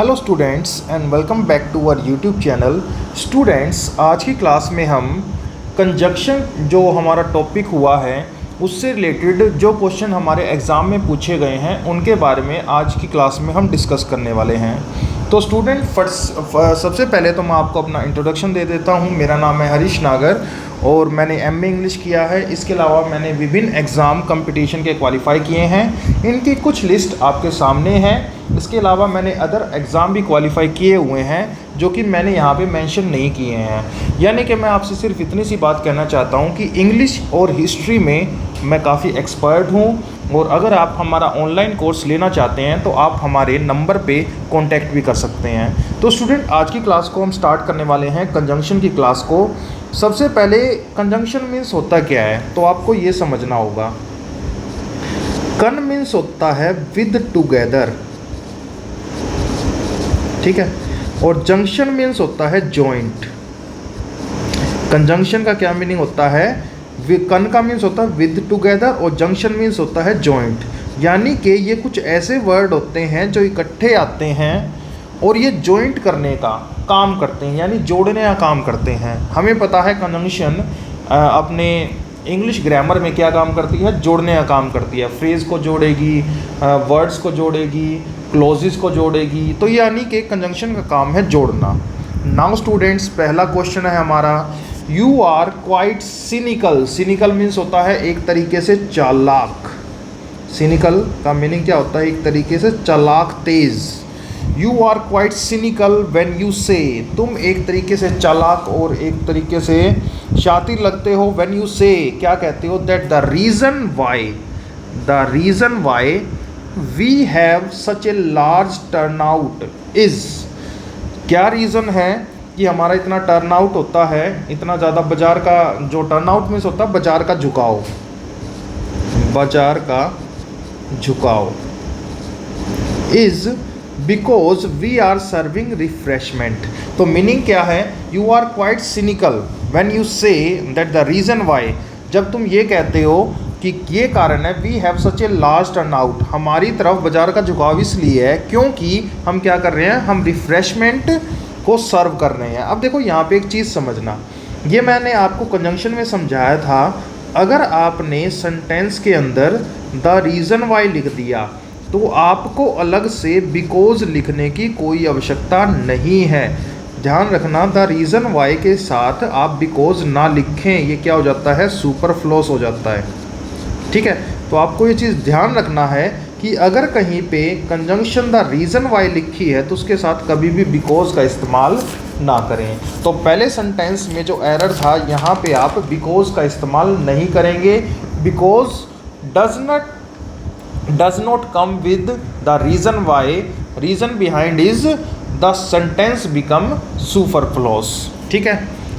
Hello students and welcome back to our YouTube channel. Students, आज की class में हम कंजक्शन जो हमारा टॉपिक हुआ है उससे रिलेटेड जो क्वेश्चन हमारे एग्ज़ाम में पूछे गए हैं उनके बारे में आज की क्लास में हम डिस्कस करने वाले हैं। तो स्टूडेंट सबसे पहले तो मैं आपको अपना इंट्रोडक्शन दे देता हूं। मेरा नाम है हरीश नागर और मैंने एमए इंग्लिश किया है। इसके अलावा मैंने विभिन्न एग्ज़ाम कंपटीशन के क्वालिफाई किए हैं। इनकी कुछ लिस्ट आपके सामने है। इसके अलावा मैंने अदर एग्ज़ाम भी क्वालिफाई किए हुए हैं जो कि मैंने यहाँ पे मेंशन नहीं किए हैं। यानी कि मैं आपसे सिर्फ इतनी सी बात कहना चाहता हूँ कि इंग्लिश और हिस्ट्री में मैं काफ़ी एक्सपर्ट हूँ और अगर आप हमारा ऑनलाइन कोर्स लेना चाहते हैं तो आप हमारे नंबर पे कांटेक्ट भी कर सकते हैं। तो स्टूडेंट, आज की क्लास को हम स्टार्ट करने वाले हैं, कंजंक्शन की क्लास को। सबसे पहले कंजंक्शन मीन्स होता क्या है तो आपको ये समझना होगा। कन मीन्स होता है विद टुगेदर, ठीक है, और जंक्शन मीन्स होता है जॉइंट। कंजंक्शन का क्या मीनिंग होता है? कन का मीन्स होता है विद टुगेदर और जंक्शन मीन्स होता है जॉइंट। यानी कि ये कुछ ऐसे वर्ड होते हैं जो इकट्ठे आते हैं और ये जॉइंट करने का काम करते हैं, यानी जोड़ने का काम करते हैं। हमें पता है कंजंक्शन अपने इंग्लिश ग्रामर में क्या काम करती है? जोड़ने का काम करती है। फ्रेज़ को जोड़ेगी, वर्ड्स को जोड़ेगी, क्लोजेस को जोड़ेगी। तो यानी कि कंजंक्शन का काम है जोड़ना। नाउ स्टूडेंट्स, पहला क्वेश्चन है हमारा, you are quite cynical. Cynical means होता है एक तरीके से चालाक। सिनिकल का मीनिंग क्या होता है? एक तरीके से चालाक, तेज। You are quite cynical when you say, तुम एक तरीके से चालाक और एक तरीके से शातिर लगते हो। व्हेन यू से, क्या कहते हो? That the reason why we have such a large turnout is, क्या रीज़न है कि हमारा इतना टर्नआउट होता है, इतना ज़्यादा बाज़ार का जो टर्नआउट मीन्स होता है बाज़ार का झुकाव, बाज़ार का झुकाव, is because we are serving refreshment. तो मीनिंग क्या है? You are quite cynical when you say that the reason why, जब तुम ये कहते हो कि ये कारण है, we have such a large turnout, हमारी तरफ बाज़ार का झुकाव इसलिए है क्योंकि हम क्या कर रहे हैं? हम रिफ्रेशमेंट को सर्व कर रहे हैं। अब देखो यहाँ पे एक चीज़ समझना, ये मैंने आपको कंजंक्शन में समझाया था। अगर आपने सेंटेंस के अंदर द रीज़न वाई लिख दिया तो आपको अलग से बिकॉज लिखने की कोई आवश्यकता नहीं है। ध्यान रखना, द रीज़न वाई के साथ आप बिकॉज ना लिखें, ये क्या हो जाता है? सुपरफ्लूस हो जाता है, ठीक है। तो आपको ये चीज़ ध्यान रखना है कि अगर कहीं पे कंजंक्शन द रीज़न वाई लिखी है तो उसके साथ कभी भी बिकॉज का इस्तेमाल ना करें। तो पहले सेंटेंस में जो एरर था, यहाँ पे आप बिकॉज का इस्तेमाल नहीं करेंगे। Because does not come with the reason why, reason behind is the sentence become superfluous, ठीक है।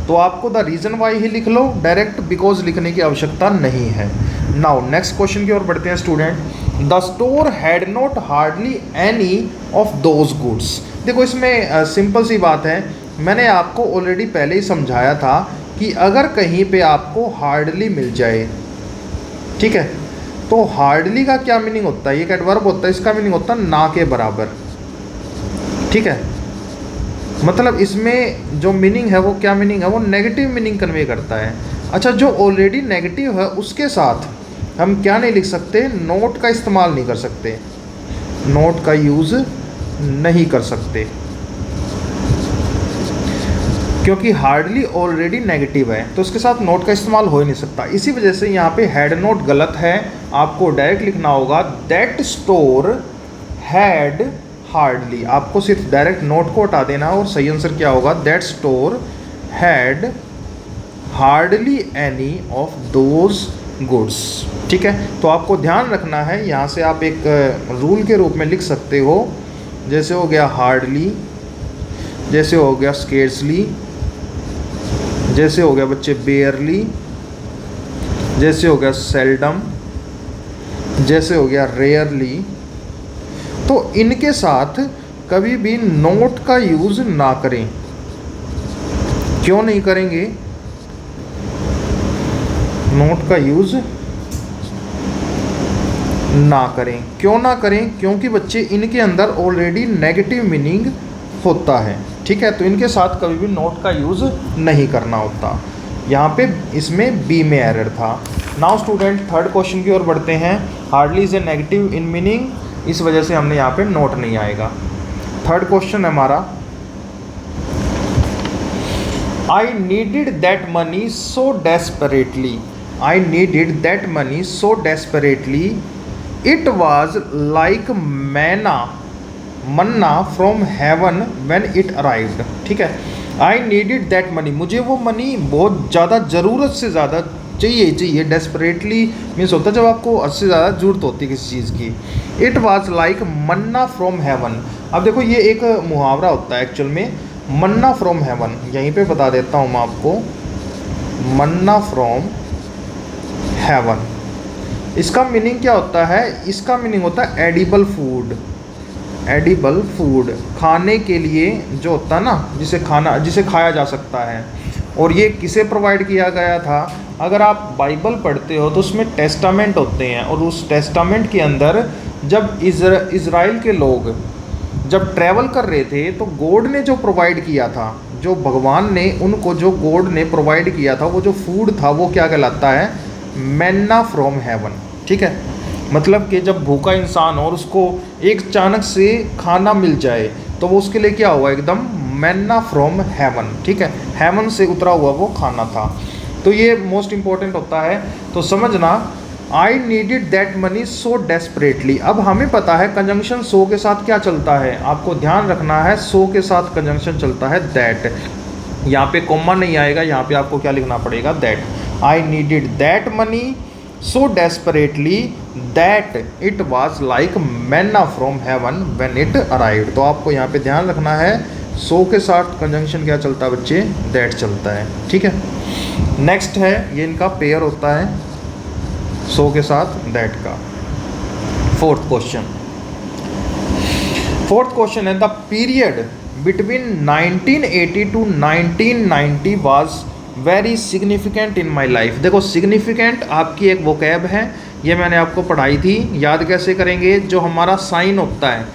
तो आपको द रीज़न वाई ही लिख लो, डायरेक्ट बिकॉज लिखने की आवश्यकता नहीं है। नाउ नेक्स्ट क्वेश्चन की ओर बढ़ते हैं student. The store had not hardly any of those goods. देखो इसमें सिंपल सी बात है, मैंने आपको ऑलरेडी पहले ही समझाया था कि अगर कहीं पे आपको हार्डली मिल जाए, ठीक है, तो हार्डली का क्या मीनिंग होता है? ये एक एडवर्ब होता है, इसका मीनिंग होता है ना के बराबर, ठीक है। मतलब इसमें जो मीनिंग है वो क्या मीनिंग है? वो नेगेटिव मीनिंग कन्वे करता है। अच्छा, जो ऑलरेडी नेगेटिव है उसके साथ हम क्या नहीं लिख सकते? नोट का इस्तेमाल नहीं कर सकते, नोट का यूज़ नहीं कर सकते क्योंकि हार्डली ऑलरेडी नेगेटिव है, तो उसके साथ नोट का इस्तेमाल हो ही नहीं सकता। इसी वजह से यहाँ पे हैड नोट गलत है, आपको डायरेक्ट लिखना होगा दैट स्टोर हैड हार्डली। आपको सिर्फ डायरेक्ट नोट को हटा देना और सही आंसर क्या होगा? That store had hardly any of those goods, ठीक है। तो आपको ध्यान रखना है, यहाँ से आप एक रूल के रूप में लिख सकते हो, जैसे हो गया हार्डली, जैसे हो गया स्केर्सली, जैसे हो गया बच्चे बेयरली, जैसे हो गया सेल्डम, जैसे हो गया रेयरली। तो इनके साथ कभी भी नोट का यूज़ ना करें। क्यों नहीं करेंगे नोट का यूज़? ना करें। क्यों ना करें? क्योंकि बच्चे इनके अंदर ऑलरेडी नेगेटिव मीनिंग होता है, ठीक है, तो इनके साथ कभी भी नॉट का यूज़ नहीं करना होता। यहाँ पे इसमें बी में एरर था। नाउ स्टूडेंट थर्ड क्वेश्चन की ओर बढ़ते हैं। Hardly is a negative in meaning, इस वजह से हमने यहाँ पे नोट नहीं आएगा। थर्ड क्वेश्चन है हमारा, I needed that money so desperately. I needed that money so desperately, it was like manna, manna from heaven when it arrived. ठीक है, आई नीडिड दैट मनी, मुझे वो मनी बहुत ज़्यादा, ज़रूरत से ज़्यादा चाहिए। डेस्परेटली मीन्स होता है जब आपको हद से ज़्यादा ज़रूरत होती है किसी चीज़ की। It was like Manna from haven. अब देखो ये एक मुहावरा होता है एक्चुअल में, मन्ना फ्रॉम हेवन। यहीं पे बता देता हूँ मैं आपको, मन्ना फ्रॉम हेवन, इसका मीनिंग क्या होता है? इसका मीनिंग होता है एडिबल फूड। एडिबल फूड, खाने के लिए जो होता है ना, जिसे खाया जा सकता है। और ये किसे प्रोवाइड किया गया था? अगर आप बाइबल पढ़ते हो तो उसमें टेस्टामेंट होते हैं, और उस टेस्टामेंट के अंदर जब इज़राइल के लोग जब ट्रैवल कर रहे थे तो गॉड ने जो प्रोवाइड किया था, जो भगवान ने उनको, जो गॉड ने प्रोवाइड किया था, वो जो फूड था वो क्या कहलाता है? मैना फ्रॉम हेवन। ठीक है, मतलब कि जब भूखा इंसान और उसको एक अचानक से खाना मिल जाए तो वो उसके लिए क्या हुआ? एकदम मैना फ्रॉम हेवन। ठीक है, हेवन से उतरा हुआ वो खाना था। तो ये मोस्ट इंपॉर्टेंट होता है, तो समझना, I needed that money so desperately. अब हमें पता है कंजंक्शन सो के साथ क्या चलता है, आपको ध्यान रखना है, सो के साथ कंजंक्शन चलता है दैट। यहाँ पे कॉमा नहीं आएगा, यहाँ पे आपको क्या लिखना पड़ेगा? That. I needed that money so desperately that it was like manna from heaven when it arrived. तो आपको यहाँ पे ध्यान रखना है, सो के साथ कंजंक्शन क्या चलता है बच्चे? दैट चलता है। ठीक है, नेक्स्ट है, ये इनका पेयर होता है सो के साथ दैट का। फोर्थ क्वेश्चन है, the period between 1980 to 1990 was very significant in my life. देखो सिग्निफिकेंट आपकी एक वोकैब है, ये मैंने आपको पढ़ाई थी। याद कैसे करेंगे? जो हमारा साइन होता है,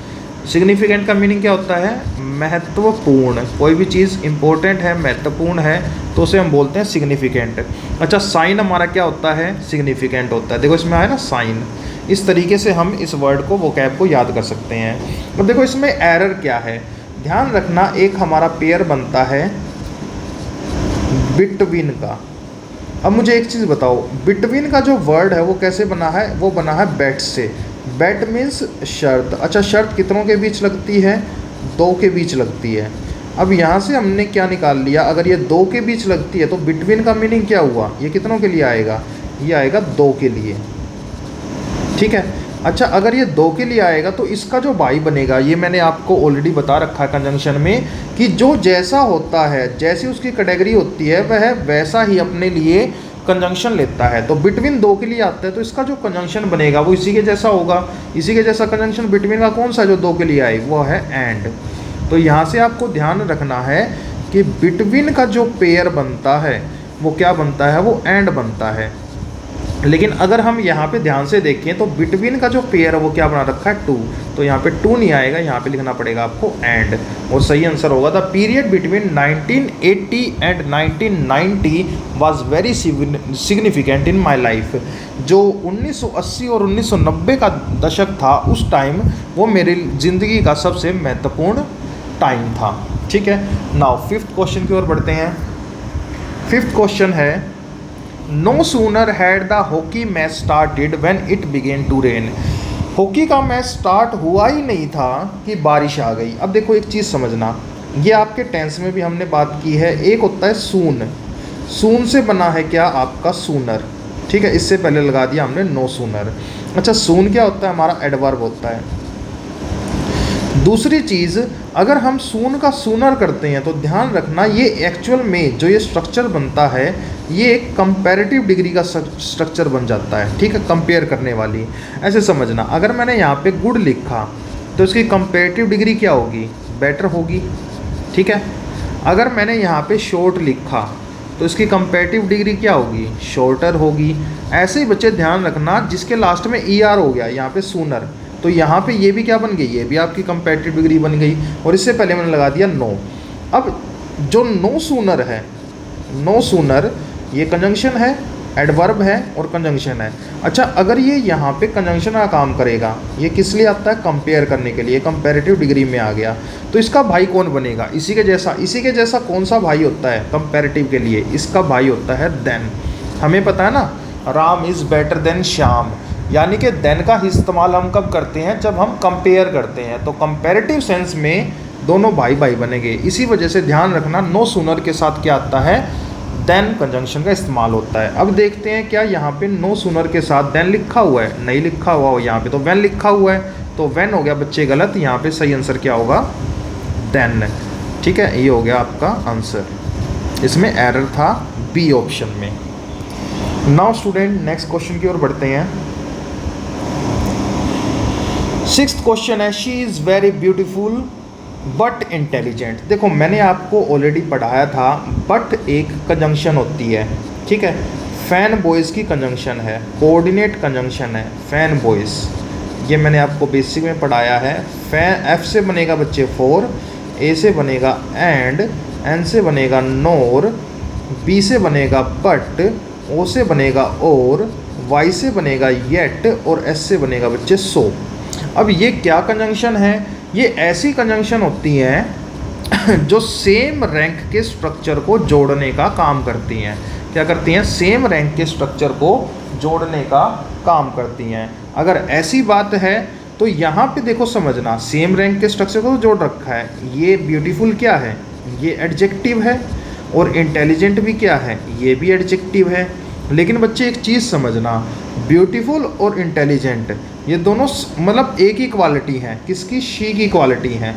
सिग्निफिकेंट का मीनिंग क्या होता है? महत्वपूर्ण। कोई भी चीज़ इंपॉर्टेंट है, महत्वपूर्ण है, तो उसे हम बोलते हैं सिग्निफिकेंट। अच्छा, साइन हमारा क्या होता है? सिग्निफिकेंट होता है। देखो इसमें आया ना साइन, इस तरीके से हम इस वर्ड को, वोकैब को याद कर सकते हैं। अब देखो इसमें एरर क्या है, ध्यान रखना। एक हमारा पेयर बनता है बिटवीन का। अब मुझे एक चीज़ बताओ, बिटवीन का जो वर्ड है वो कैसे बना है? वो बना है बैट से। बैट मीन्स शर्त। अच्छा, शर्त कितनों के बीच लगती है? दो के बीच लगती है। अब यहाँ से हमने क्या निकाल लिया? अगर ये दो के बीच लगती है तो बिटवीन का मीनिंग क्या हुआ? ये कितनों के लिए आएगा? ये आएगा दो के लिए। ठीक है, अच्छा अगर ये दो के लिए आएगा तो इसका जो भाई बनेगा, ये मैंने आपको ऑलरेडी बता रखा है कंजंक्शन में, कि जो जैसा होता है, जैसी उसकी कैटेगरी होती है, वह वैसा ही अपने लिए कंजंक्शन लेता है। तो बिटवीन दो के लिए आता है तो इसका जो कंजंक्शन बनेगा वो इसी के जैसा होगा। इसी के जैसा कंजंक्शन बिटवीन का कौन सा जो दो के लिए आए? वो है एंड। तो यहाँ से आपको ध्यान रखना है कि बिटवीन का जो पेयर बनता है वो क्या बनता है? वो एंड बनता है। लेकिन अगर हम यहाँ पे ध्यान से देखें तो बिटवीन का जो पेयर है वो क्या बना रखा है? टू। तो यहाँ पे टू नहीं आएगा, यहाँ पे लिखना पड़ेगा आपको एंड, और सही आंसर होगा the period between 1980 and 1990 was very significant in my life. जो 1980 और 1990 का दशक था, उस टाइम वो मेरी ज़िंदगी का सबसे महत्वपूर्ण टाइम था। ठीक है, नाउ फिफ्थ क्वेश्चन की ओर बढ़ते हैं। फिफ्थ क्वेश्चन है, no sooner had the hockey match started when it began to rain. Hockey का मैच स्टार्ट हुआ ही नहीं था कि बारिश आ गई। अब देखो एक चीज़ समझना, ये आपके टेंस में भी हमने बात की है। एक होता है सून, सून से बना है क्या? आपका सूनर। ठीक है, इससे पहले लगा दिया हमने नो सूनर। अच्छा, सून क्या होता है? हमारा एडवर्ब होता है। दूसरी चीज़, अगर हम सून का सूनर करते हैं तो ध्यान रखना, ये एक्चुअल में जो ये स्ट्रक्चर बनता है ये एक कंपैरेटिव डिग्री का स्ट्रक्चर बन जाता है। ठीक है, कंपेयर करने वाली। ऐसे समझना, अगर मैंने यहाँ पे गुड लिखा तो इसकी कंपैरेटिव डिग्री क्या होगी? बेटर होगी। ठीक है, अगर मैंने यहाँ पे शॉर्ट लिखा तो इसकी कंपैरेटिव डिग्री क्या होगी, शॉर्टर होगी। ऐसे ही बच्चे ध्यान रखना, जिसके लास्ट में ई आर हो गया यहाँ पे सूनर, तो यहाँ पे ये भी क्या बन गई, ये भी आपकी कंपैरेटिव डिग्री बन गई। और इससे पहले मैंने लगा दिया नो। अब जो नो सूनर है, नो सूनर ये कंजंक्शन है, एडवर्ब है और कंजंक्शन है। अच्छा, अगर ये यहाँ पे कंजंक्शन का काम करेगा, ये किस लिए आता है, कंपेयर करने के लिए, कंपैरेटिव डिग्री में आ गया, तो इसका भाई कौन बनेगा, इसी के जैसा। इसी के जैसा कौन सा भाई होता है कंपैरेटिव के लिए, इसका भाई होता है देन। हमें पता है ना, Ram is better than Shyam, यानी कि देन का इस्तेमाल हम कब करते हैं, जब हम कंपेयर करते हैं। तो कंपैरेटिव सेंस में दोनों भाई भाई बनेंगे। इसी वजह से ध्यान रखना, नो सूनर के साथ क्या आता है, देन कंजंक्शन का इस्तेमाल होता है। अब देखते हैं क्या यहाँ पे नो सूनर के साथ देन लिखा हुआ है, नहीं लिखा हुआ हो, यहाँ पे तो वेन लिखा हुआ है, तो वेन हो गया बच्चे गलत। यहाँ पे सही आंसर क्या होगा, देन। ठीक है, ये हो गया आपका आंसर। इसमें एरर था बी ऑप्शन में। नाउ स्टूडेंट नेक्स्ट क्वेश्चन की ओर बढ़ते हैं। 6th क्वेश्चन है, she is very beautiful but intelligent. देखो मैंने आपको ऑलरेडी पढ़ाया था, बट एक कंजंक्शन होती है, ठीक है। फैन बॉयज़ की कंजंक्शन है, कोऑर्डिनेट कंजंक्शन है, फैन बॉयज़, ये मैंने आपको बेसिक में पढ़ाया है। फैन एफ से बनेगा बच्चे फॉर, ए से बनेगा एंड, एन से बनेगा नोर, बी से बनेगा बट, ओ से बनेगा और, वाई से बनेगा येट और एस से बनेगा बच्चे सो। अब ये क्या कंजंक्शन है, ये ऐसी कंजंक्शन होती हैं जो सेम रैंक के स्ट्रक्चर को जोड़ने का काम करती हैं। क्या करती हैं, सेम रैंक के स्ट्रक्चर को जोड़ने का काम करती हैं। अगर ऐसी बात है तो यहाँ पे देखो समझना, सेम रैंक के स्ट्रक्चर को जोड़ रखा है। ये ब्यूटीफुल क्या है, ये एडजेक्टिव है, और इंटेलिजेंट भी क्या है, ये भी एडजेक्टिव है। लेकिन बच्चे एक चीज़ समझना, ब्यूटीफुल और इंटेलिजेंट ये दोनों मतलब एक ही क्वालिटी हैं, किसकी, शी की क्वालिटी हैं।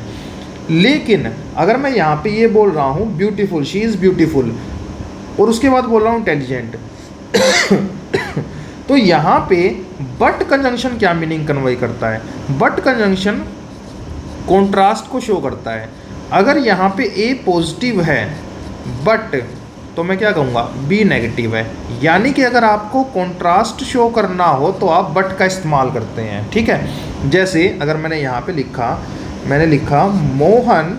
लेकिन अगर मैं यहाँ पे ये बोल रहा हूँ ब्यूटीफुल, शी इज़ ब्यूटीफुल, और उसके बाद बोल रहा हूँ इंटेलिजेंट तो यहाँ पे बट कंजंक्शन क्या मीनिंग कन्वे करता है, बट कंजंक्शन कॉन्ट्रास्ट को शो करता है। अगर यहाँ पे ए पॉजिटिव है बट, तो मैं क्या कहूँगा, बी नेगेटिव है। यानी कि अगर आपको कॉन्ट्रास्ट शो करना हो तो आप बट का इस्तेमाल करते हैं, ठीक है। जैसे अगर मैंने यहाँ पे लिखा, मैंने लिखा Mohan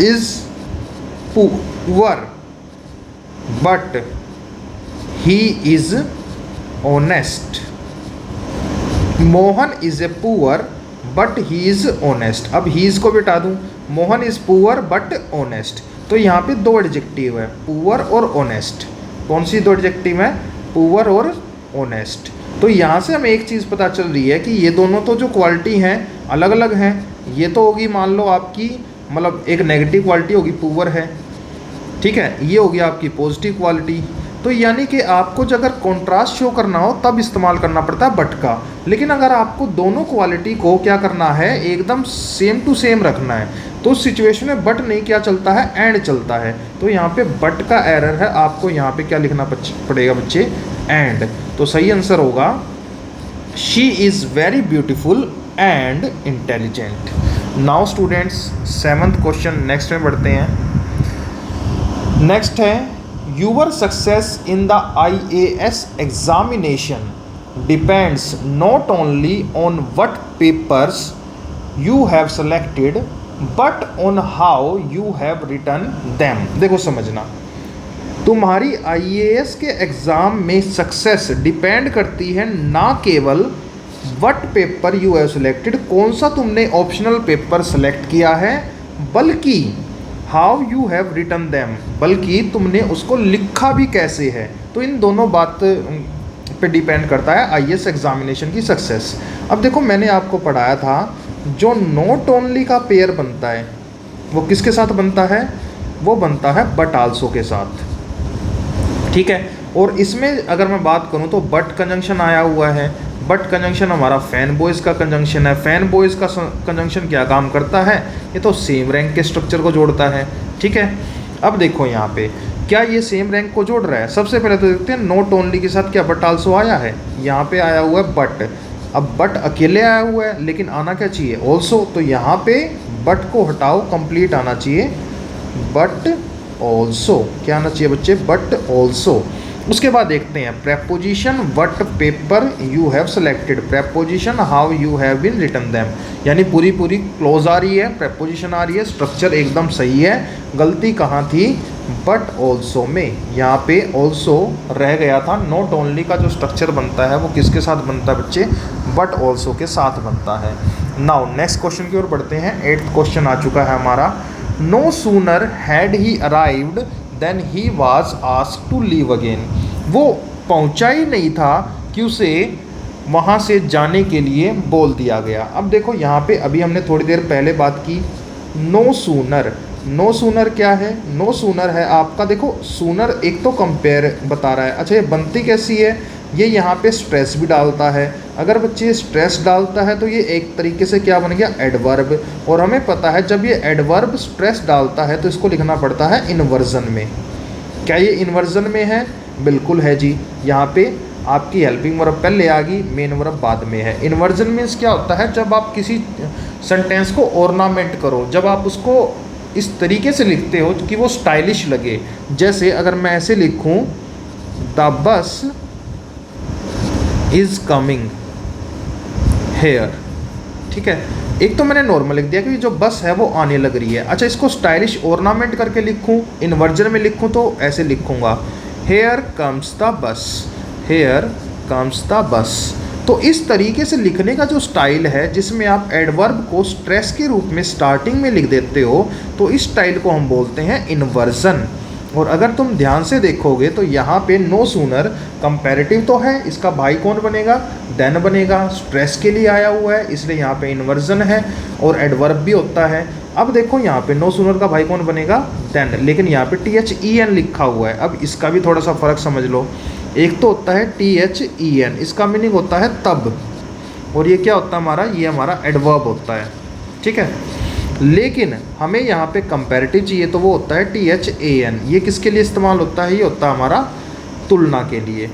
is poor but he is honest. Mohan is a poor but he is honest. अब ही इज को बिठा दूँ, Mohan is poor but honest, तो यहाँ पे दो एडजेक्टिव है, पुअर और ऑनेस्ट। कौन सी दो एडजेक्टिव है, पुअर और ऑनेस्ट। तो यहाँ से हमें एक चीज़ पता चल रही है कि ये दोनों तो जो क्वालिटी हैं अलग अलग हैं। ये तो होगी मान लो आपकी, मतलब एक नेगेटिव क्वालिटी होगी, पुअर है, ठीक है, ये होगी आपकी पॉजिटिव क्वालिटी। तो यानी कि आपको जो अगर कॉन्ट्रास्ट शो करना हो तब इस्तेमाल करना पड़ता है बट का। लेकिन अगर आपको दोनों क्वालिटी को क्या करना है, एकदम सेम टू सेम रखना है, तो उस सिचुएशन में बट नहीं क्या चलता है, एंड चलता है। तो यहाँ पे बट का एरर है, आपको यहाँ पे क्या लिखना पड़ेगा बच्चे, एंड। तो सही आंसर होगा she is very beautiful and intelligent. Now students 7th question next में बढ़ते हैं। नेक्स्ट है, your success in the IAS examination depends not only on what papers you have selected but on how you have written them. देखो समझना, तुम्हारी IAS के exam में success depend करती है ना केवल what paper you have selected, कौन सा तुमने ऑप्शनल पेपर सेलेक्ट किया है, बल्कि how you have written them, बल्कि तुमने उसको लिखा भी कैसे है। तो इन दोनों बात पे डिपेंड करता है IAS एग्जामिनेशन की सक्सेस। अब देखो मैंने आपको पढ़ाया था, जो नॉट ओनली का पेयर बनता है वो किसके साथ बनता है, वो बनता है बट आल्सो के साथ, ठीक है। और इसमें अगर मैं बात करूँ तो बट कंजंक्शन आया हुआ है। बट कंजंक्शन हमारा फैन बॉयज़ का कंजंक्शन है। फैन बॉयज़ का कंजंक्शन क्या काम करता है, ये तो सेम रैंक के स्ट्रक्चर को जोड़ता है, ठीक है। अब देखो यहाँ पे क्या ये सेम रैंक को जोड़ रहा है। सबसे पहले तो देखते हैं नॉट ओनली के साथ क्या बट आल्सो आया है, यहाँ पे आया हुआ है बट। अब बट अकेले आया हुआ है, लेकिन आना क्या चाहिए, ऑल्सो। तो यहाँ पे बट को हटाओ, कंप्लीट आना चाहिए बट ऑल्सो, क्या आना चाहिए बच्चे, बट ऑल्सो। उसके बाद देखते हैं preposition what paper you have selected, preposition how you have been written them, यानी पूरी क्लोज आ रही है, प्रेपोजिशन आ रही है, स्ट्रक्चर एकदम सही है, गलती कहाँ थी, बट ऑल्सो में। यहाँ पे ऑल्सो रह गया था, नॉट ओनली का जो स्ट्रक्चर बनता है वो किसके साथ बनता है बच्चे, बट ऑल्सो के साथ बनता है। नाउ नेक्स्ट क्वेश्चन की ओर बढ़ते हैं। 8th क्वेश्चन आ चुका है हमारा। No sooner had he arrived then he was asked to leave again, वो पहुंचा ही नहीं था कि उसे वहाँ से जाने के लिए बोल दिया गया। अब देखो यहाँ पे अभी हमने थोड़ी देर पहले बात की, नो सूनर, नो सूनर क्या है, नो सूनर है आपका, देखो सूनर एक तो कंपेयर बता रहा है। अच्छा ये बनती कैसी है, ये यहाँ पे स्ट्रेस भी डालता है, अगर बच्चे स्ट्रेस डालता है तो ये एक तरीके से क्या बन गया, एडवर्ब, और हमें पता है जब ये एडवर्ब स्ट्रेस डालता है तो इसको लिखना पड़ता है इन्वर्जन में। क्या ये इन्वर्जन में है, बिल्कुल है जी। यहाँ पे आपकी हेल्पिंग वर्ब पहले आ गई, मेन वर्ब बाद में है। इन्वर्जन मीन्स क्या होता है, जब आप किसी सेंटेंस को ऑर्नामेंट करो, जब आप उसको इस तरीके से लिखते हो कि वो स्टाइलिश लगे। जैसे अगर मैं ऐसे लिखूं, the bus is coming here, ठीक है, एक तो मैंने नॉर्मल लिख दिया क्योंकि जो बस है वो आने लग रही है। अच्छा इसको स्टाइलिश ऑर्नामेंट करके लिखूं, इन्वर्जन में लिखूं तो ऐसे लिखूंगा, here comes the bus, here comes the bus. तो इस तरीके से लिखने का जो स्टाइल है जिसमें आप एडवर्ब को स्ट्रेस के रूप में स्टार्टिंग में लिख देते हो, तो इस स्टाइल को हम बोलते हैं इन्वर्जन। और अगर तुम ध्यान से देखोगे तो यहाँ पे नो सूनर कंपैरेटिव तो है, इसका भाई कौन बनेगा, देन बनेगा, स्ट्रेस के लिए आया हुआ है इसलिए यहाँ पे इन्वर्जन है, और एडवर्ब भी होता है। अब देखो यहाँ पे नो सूनर का भाई कौन बनेगा, देन, लेकिन यहाँ पे THEN लिखा हुआ है। अब इसका भी थोड़ा सा फ़र्क समझ लो, एक तो होता है THEN, इसका मीनिंग होता है तब, और ये क्या होता है हमारा, ये हमारा एडवर्ब होता है, ठीक है। लेकिन हमें यहाँ पे कंपैरेटिव चाहिए तो वो होता है THAN, ये किसके लिए इस्तेमाल होता है, ये होता है हमारा तुलना के लिए।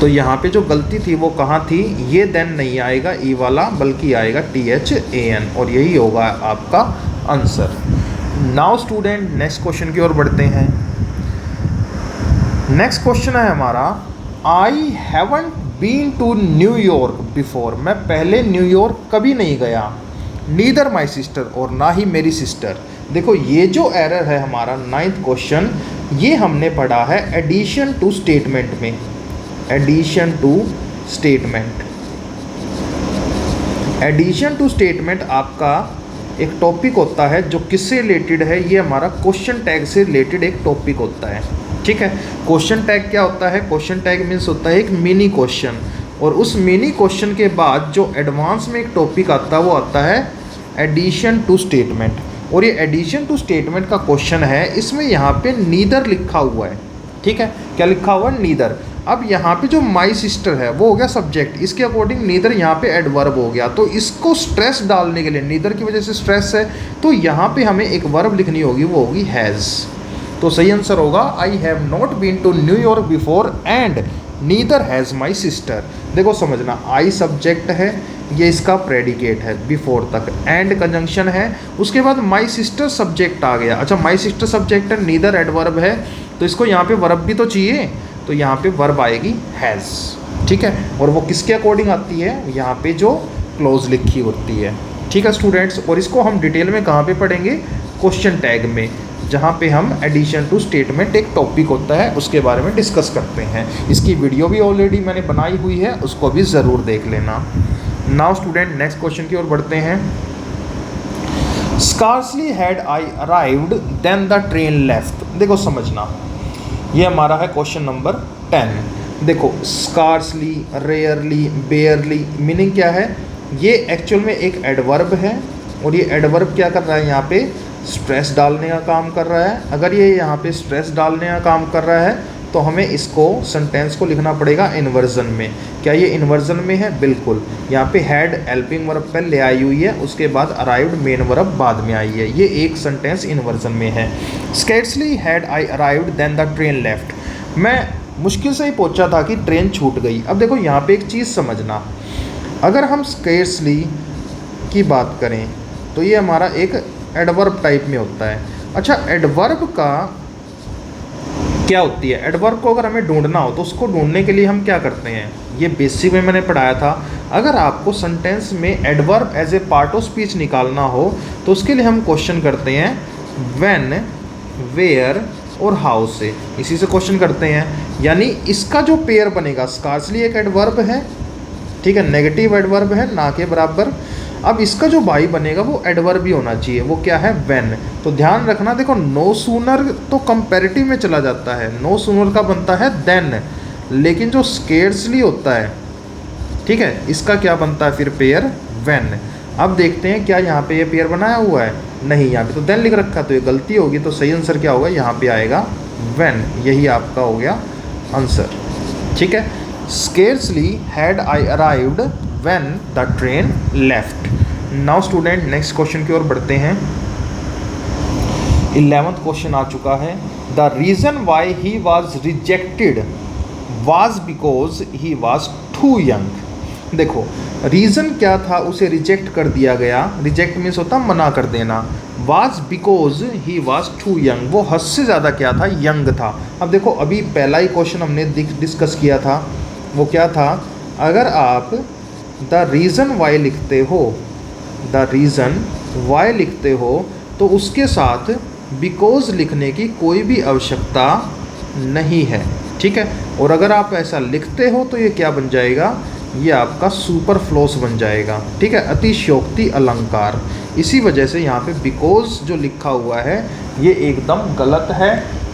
तो यहाँ पे जो गलती थी वो कहाँ थी, ये देन नहीं आएगा ई वाला, बल्कि आएगा THAN, और यही होगा आपका answer. Now student next question की ओर बढ़ते हैं। नेक्स्ट क्वेश्चन है हमारा, I haven't been to New York before, मैं पहले न्यूयॉर्क कभी नहीं गया, नीदर माई सिस्टर, और ना ही मेरी सिस्टर। देखो ये जो एरर है हमारा 9th क्वेश्चन, ये हमने पढ़ा है एडिशन टू स्टेटमेंट में, addition to statement. Addition to statement आपका एक टॉपिक होता है जो किससे रिलेटेड है, ये हमारा क्वेश्चन टैग से रिलेटेड एक टॉपिक होता है, ठीक है। क्वेश्चन टैग क्या होता है, क्वेश्चन टैग मीन्स होता है एक मिनी क्वेश्चन, और उस मिनी क्वेश्चन के बाद जो एडवांस में एक टॉपिक आता है वो आता है एडिशन टू स्टेटमेंट। और ये एडिशन टू स्टेटमेंट का क्वेश्चन है, इसमें यहाँ पे नीदर लिखा हुआ है, ठीक है, क्या लिखा हुआ है, नीदर। अब यहाँ पे जो माई सिस्टर है वो हो गया सब्जेक्ट, इसके अकॉर्डिंग नीदर यहाँ पे एडवर्ब हो गया, तो इसको स्ट्रेस डालने के लिए, नीदर की वजह से स्ट्रेस है तो यहाँ पे हमें एक वर्ब लिखनी होगी, वो होगी हैज़। तो सही आंसर होगा I have not been to New York before and neither has my sister. देखो समझना, आई सब्जेक्ट है, ये इसका प्रेडिकेट है बिफोर तक, एंड कंजंक्शन है, उसके बाद माई सिस्टर सब्जेक्ट आ गया। अच्छा माई सिस्टर सब्जेक्ट है, नीदर एडवर्ब है, तो इसको यहाँ पे वर्ब भी तो चाहिए, तो यहाँ पे वर्ब आएगी हैज़, ठीक है। और वो किसके अकॉर्डिंग आती है, यहाँ पे जो क्लोज लिखी होती है, ठीक है स्टूडेंट्स। और इसको हम डिटेल में कहाँ पे पढ़ेंगे, क्वेश्चन टैग में, जहाँ पे हम एडिशन टू स्टेटमेंट एक टॉपिक होता है उसके बारे में डिस्कस करते हैं। इसकी वीडियो भी ऑलरेडी मैंने बनाई हुई है, उसको भी ज़रूर देख लेना। नाउ स्टूडेंट नेक्स्ट क्वेश्चन की ओर बढ़ते हैं। Scarcely had I arrived then the train left. देखो समझना, ये हमारा है क्वेश्चन नंबर 10। देखो स्कार्सली, रेयरली, बेयरली, मीनिंग क्या है, ये एक्चुअल में एक एडवर्ब है, और ये एडवर्ब क्या कर रहा है, यहाँ पे स्ट्रेस डालने का काम कर रहा है। अगर ये यहाँ पे स्ट्रेस डालने का काम कर रहा है तो हमें इसको सेंटेंस को लिखना पड़ेगा इन्वर्जन में। क्या ये इन्वर्जन में है, बिल्कुल। यहाँ पे हैड हेल्पिंग वर्ब पहले आई हुई है, उसके बाद अराइव्ड मेन वर्ब बाद में आई है, ये एक सेंटेंस इन्वर्जन में है। Scarcely had I arrived then the train left, मैं मुश्किल से ही पहुँचा था कि ट्रेन छूट गई। अब देखो यहाँ पे एक चीज़ समझना, अगर हम स्कैर्सली की बात करें तो ये हमारा एक एडवर्ब टाइप में होता है। अच्छा, एडवर्ब का क्या होती है? एडवर्ब को अगर हमें ढूंढना हो तो उसको ढूंढने के लिए हम क्या करते हैं, ये बेसिक में मैंने पढ़ाया था। अगर आपको सेंटेंस में adverb as a part of speech निकालना हो तो उसके लिए हम क्वेश्चन करते हैं व्हेन, वेयर और हाउ से, इसी से क्वेश्चन करते हैं। यानी इसका जो पेयर बनेगा, स्कार्सली एक एडवर्ब है, ठीक है, नेगेटिव एडवर्ब है ना के बराबर। अब इसका जो बाई बनेगा वो एडवर्ब भी होना चाहिए, वो क्या है? व्हेन। तो ध्यान रखना, देखो नो सूनर तो कंपैरेटिव में चला जाता है, नो सूनर का बनता है देन, लेकिन जो स्केर्सली होता है, ठीक है, इसका क्या बनता है फिर पेयर? व्हेन। अब देखते हैं क्या यहाँ पे ये पेयर बनाया हुआ है? नहीं, यहाँ पे तो देन लिख रखा, तो ये गलती होगी, तो सही आंसर क्या होगा? यहाँ पे आएगा व्हेन, यही आपका हो गया आंसर, ठीक है। Scarcely had I arrived when the train left. Now student next question की ओर बढ़ते हैं। 11th क्वेश्चन आ चुका है। The reason why he was rejected was because he was too young. देखो रीज़न क्या था, उसे रिजेक्ट कर दिया गया, रिजेक्ट मीन्स होता मना कर देना। Was because he was too young, वो हद से ज़्यादा क्या था? यंग था। अब देखो अभी पहला ही क्वेश्चन हमने डिस्कस किया था, वो क्या था? अगर आप द रीज़न वाई लिखते हो, द रीज़न वाई लिखते हो तो उसके साथ बिकॉज लिखने की कोई भी आवश्यकता नहीं है, ठीक है। और अगर आप ऐसा लिखते हो तो ये क्या बन जाएगा? ये आपका सुपरफ्लोस बन जाएगा, ठीक है, अतिशयोक्ति अलंकार। इसी वजह से यहाँ पे बिकॉज जो लिखा हुआ है ये एकदम गलत है,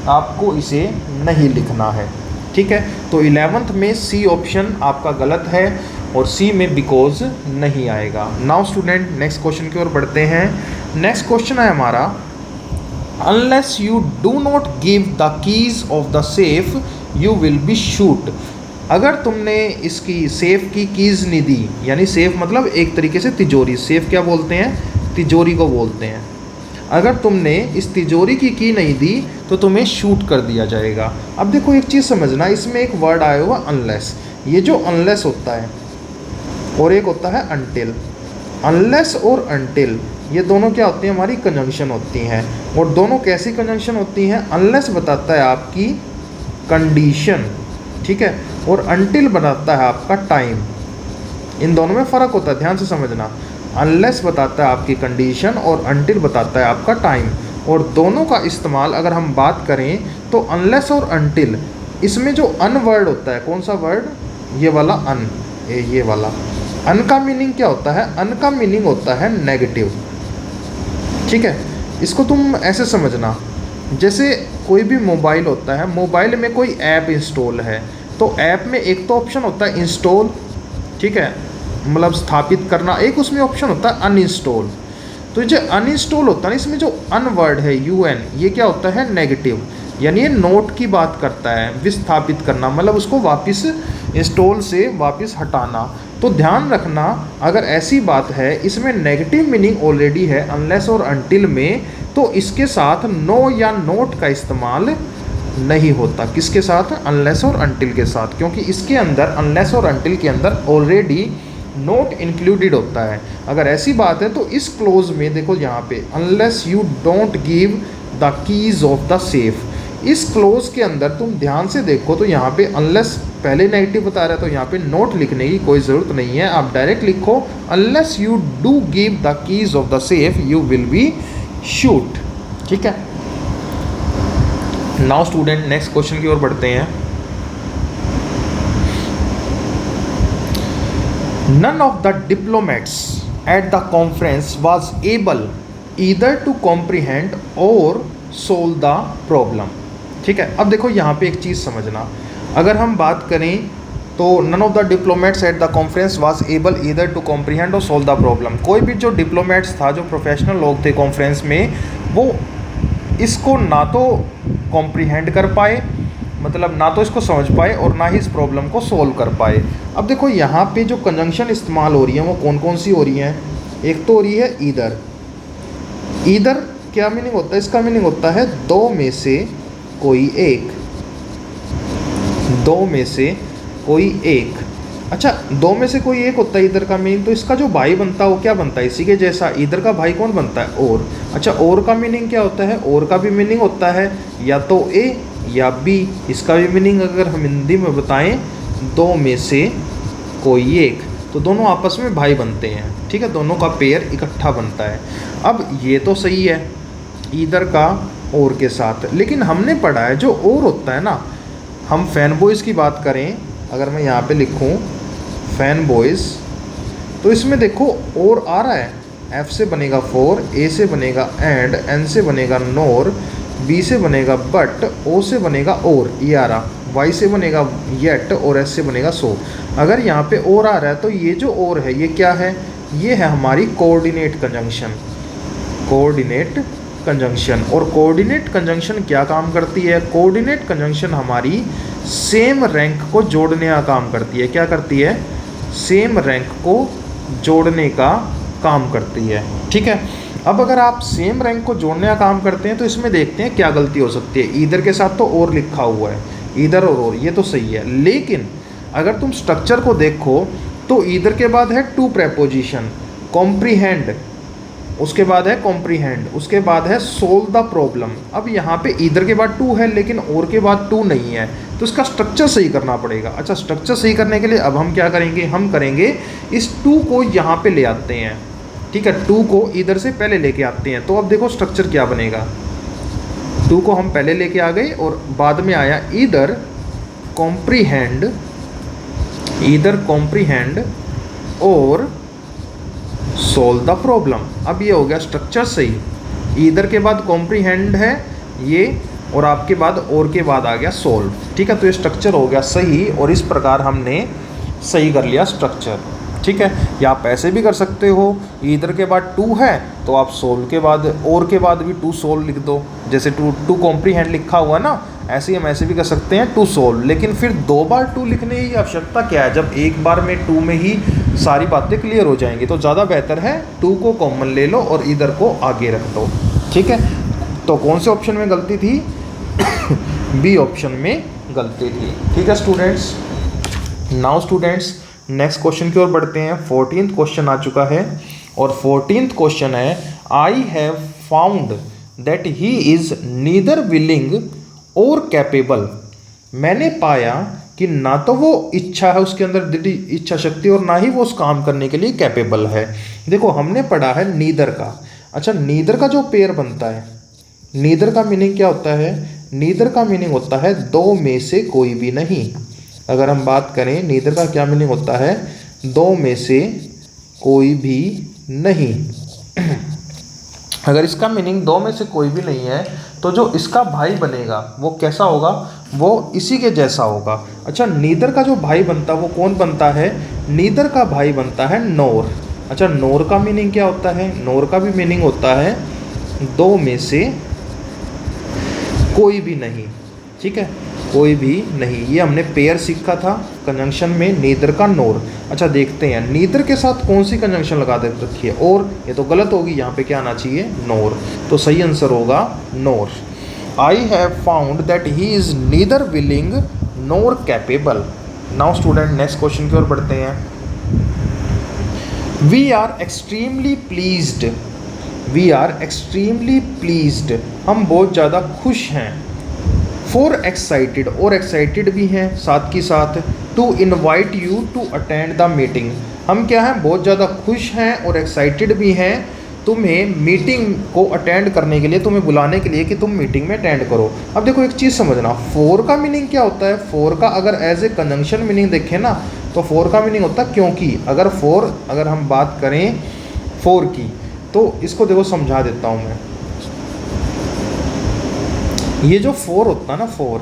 आपको इसे नहीं लिखना है, ठीक है। तो 11th में सी ऑप्शन आपका गलत है और सी में बिकॉज नहीं आएगा। नाउ स्टूडेंट नेक्स्ट क्वेश्चन की ओर बढ़ते हैं। नेक्स्ट क्वेश्चन है हमारा, unless you do not give the keys of the safe you will be shoot. अगर तुमने इसकी सेफ की कीज़ नहीं दी, यानी सेफ मतलब एक तरीके से तिजोरी, सेफ क्या बोलते हैं? तिजोरी को बोलते हैं। अगर तुमने इस तिजोरी की की नहीं दी तो तुम्हें शूट कर दिया जाएगा। अब देखो एक चीज़ समझना, इसमें एक वर्ड आया हुआ अनलेस। ये जो अनलेस होता है और एक होता है अनटिल, अनलेस और अनटिल ये दोनों क्या होती हैं? हमारी कंजंक्शन होती हैं। और दोनों कैसी कंजंक्शन होती हैं? अनलेस बताता है आपकी कंडीशन, ठीक है, और अनटिल बताता है आपका टाइम। इन दोनों में फ़र्क होता है, ध्यान से समझना। अनलेस बताता है आपकी कंडीशन और अनटिल बताता है आपका टाइम। और दोनों का इस्तेमाल अगर हम बात करें तो अनलेस और अनटिल, इसमें जो अन वर्ड होता है, कौन सा वर्ड? ये वाला अन, ये वाला अन का मीनिंग क्या होता है? अन का मीनिंग होता है नेगेटिव, ठीक है। इसको तुम ऐसे समझना, जैसे कोई भी मोबाइल होता है, मोबाइल में कोई ऐप इंस्टॉल है तो ऐप में एक तो ऑप्शन होता है इंस्टॉल, ठीक है, मतलब स्थापित करना, एक उसमें ऑप्शन होता है अनइंस्टॉल। तो जो अनइंस्टॉल होता है ना, इसमें जो अन वर्ड है UN, ये क्या होता है? नेगेटिव, यानी ये नोट की बात करता है, विस्थापित करना, मतलब उसको वापस इंस्टॉल से वापस हटाना। तो ध्यान रखना, अगर ऐसी बात है इसमें नेगेटिव मीनिंग ऑलरेडी है अनलेस और अनटिल में, तो इसके साथ नो या नोट का इस्तेमाल नहीं होता। किसके साथ? अनलेस और अनटिल के साथ, क्योंकि इसके अंदर अनलेस और अनटिल के अंदर ऑलरेडी नोट इंक्लूडेड होता है। अगर ऐसी बात है तो इस क्लोज में देखो यहाँ पे unless you don't give the keys of the safe, इस क्लोज के अंदर तुम ध्यान से देखो तो यहाँ पे अनलेस पहले नेगेटिव बता रहा है, तो यहाँ पे नोट लिखने की कोई ज़रूरत नहीं है, आप डायरेक्ट लिखो unless you do give the keys of the safe you will be shoot, ठीक है। नाउ स्टूडेंट नेक्स्ट क्वेश्चन की ओर बढ़ते हैं। None of the diplomats at the conference was able either to comprehend or solve the problem, ठीक है। अब देखो यहाँ पे एक चीज़ समझना, अगर हम बात करें तो none of the diplomats at the conference was able either to comprehend or solve the problem। कोई भी जो डिप्लोमेट्स था, जो प्रोफेशनल लोग थे कॉन्फ्रेंस में, वो इसको ना तो कॉम्प्रीहेंड कर पाए, मतलब ना तो इसको समझ पाए और ना ही इस प्रॉब्लम को सोल्व कर पाए। अब देखो यहाँ पे जो कंजंक्शन इस्तेमाल हो रही है वो कौन कौन सी हो रही हैं? एक तो हो रही है ईदर। ईदर क्या मीनिंग होता है? इसका मीनिंग होता है दो में से कोई एक, दो में से कोई एक। अच्छा, दो में से कोई एक होता है इधर का मीनिंग, तो इसका जो भाई बनता है वो क्या बनता है, इसी के जैसा। इधर का भाई कौन बनता है, और। अच्छा, और का मीनिंग क्या होता है, और का भी मीनिंग होता है या तो ए या बी। इसका भी मीनिंग अगर हम हिंदी में बताएं, दो में से कोई एक, तो दोनों आपस में भाई बनते हैं, ठीक है, दोनों का पेयर इकट्ठा बनता है। अब ये तो सही है इधर का और के साथ, लेकिन हमने पढ़ा है जो और होता है ना, हम फैन बॉयज़ की बात करें, अगर मैं यहाँ पे लिखूँ फैन बॉयज़, तो इसमें देखो और आ रहा है, एफ से बनेगा फॉर, ए से बनेगा एंड, एन से बनेगा नोर, बी से बनेगा बट, ओ से बनेगा और, ये आ रहा, वाई से बनेगा येट और एस से बनेगा सो। अगर यहाँ पे और आ रहा है तो ये जो और है ये क्या है, ये है हमारी कोऑर्डिनेट कंजंक्शन। कोऑर्डिनेट कंजंक्शन, और कोऑर्डिनेट कंजंक्शन क्या काम करती है, कोऑर्डिनेट कंजंक्शन हमारी सेम रैंक को जोड़ने का काम करती है। क्या करती है, सेम रैंक को जोड़ने का काम करती है, ठीक है। अब अगर आप सेम रैंक को जोड़ने का काम करते हैं तो इसमें देखते हैं क्या गलती हो सकती है। इधर के साथ तो और लिखा हुआ है, इधर और, ये तो सही है, लेकिन अगर तुम स्ट्रक्चर को देखो तो इधर के बाद है टू प्रेपोजिशन, कॉम्प्रीहेंड, उसके बाद है कॉम्प्रीहेंड, उसके बाद है सोल्व द प्रॉब्लम। अब यहाँ पे इधर के बाद टू है लेकिन और के बाद टू नहीं है, तो इसका स्ट्रक्चर सही करना पड़ेगा। अच्छा, स्ट्रक्चर सही करने के लिए अब हम क्या करेंगे, हम करेंगे इस टू को यहाँ पे ले आते हैं, ठीक है, टू को इधर से पहले लेके आते हैं। तो अब देखो स्ट्रक्चर क्या बनेगा, टू को हम पहले लेके आ गए और बाद में आया इधर कॉम्प्रीहेंड, इधर कॉम्प्रीहेंड और सोल्व द प्रॉब्लम। अब ये हो गया स्ट्रक्चर सही, इधर के बाद कॉम्प्रीहेंड है ये, और आपके बाद और के बाद आ गया सोल्व, ठीक है। तो ये स्ट्रक्चर हो गया सही, और इस प्रकार हमने सही कर लिया स्ट्रक्चर, ठीक है। या आप ऐसे भी कर सकते हो, इधर के बाद टू है तो आप सोल्व के बाद और के बाद भी टू सोल्व लिख दो, जैसे टू कॉम्प्रीहेंड लिखा हुआ ना, ऐसे ही हम ऐसे भी कर सकते हैं टू सोल्व। लेकिन फिर दो बार टू लिखने की आवश्यकता क्या है, जब एक बार में टू में ही सारी बातें क्लियर हो जाएंगी, तो ज़्यादा बेहतर है टू को कॉमन ले लो और इधर को आगे रख दो, ठीक है। तो कौन से ऑप्शन में गलती थी बी ऑप्शन में गलती थी, ठीक है students. Now students next question की ओर बढ़ते हैं। 14th क्वेश्चन आ चुका है, और 14th क्वेश्चन है, आई have found that he is neither willing और कैपेबल। मैंने पाया कि ना तो वो इच्छा है, उसके अंदर दृढ़ इच्छा शक्ति, और ना ही वो उस काम करने के लिए कैपेबल है। देखो हमने पढ़ा है नीदर का। अच्छा, नीदर का जो पेयर बनता है, नीदर का मीनिंग क्या होता है, नीदर का मीनिंग होता है दो में से कोई भी नहीं। अगर हम बात करें नीदर का क्या मीनिंग होता है, दो में से कोई भी नहीं। अगर इसका मीनिंग दो में से कोई भी नहीं है तो जो इसका भाई बनेगा वो कैसा होगा, वो इसी के जैसा होगा। अच्छा, नीदर का जो भाई बनता है वो कौन बनता है, नीदर का भाई बनता है नोर। अच्छा, नोर का मीनिंग क्या होता है, नोर का भी मीनिंग होता है दो में से कोई भी नहीं, ठीक है, कोई भी नहीं। ये हमने पेयर सीखा था कंजंक्शन में, नीदर का नोर। अच्छा, देखते हैं नीदर के साथ कौन सी कंजंक्शन लगा दे रखी है, और ये तो गलत होगी, यहाँ पे क्या आना चाहिए, नोर। तो सही आंसर होगा nor. I have found that he is neither willing nor capable. Now student next question की ओर बढ़ते हैं। We are extremely pleased, we are extremely pleased, हम बहुत ज़्यादा खुश हैं। फॉर एक्साइटेड, और एक्साइटेड भी हैं साथ की साथ। To invite you to attend the meeting, हम क्या हैं, बहुत ज़्यादा खुश हैं और एक्साइटेड भी हैं तुम्हें मीटिंग को अटेंड करने के लिए, तुम्हें बुलाने के लिए कि तुम मीटिंग में अटेंड करो। अब देखो एक चीज़ समझना, फॉर का मीनिंग क्या होता है, फॉर का अगर एज ए कंजंक्शन मीनिंग देखें ना, तो फॉर का मीनिंग होता है क्योंकि। अगर फॉर, अगर हम बात करें फॉर की, तो इसको देखो समझा देता हूँ मैं। ये जो फोर होता है ना, फोर,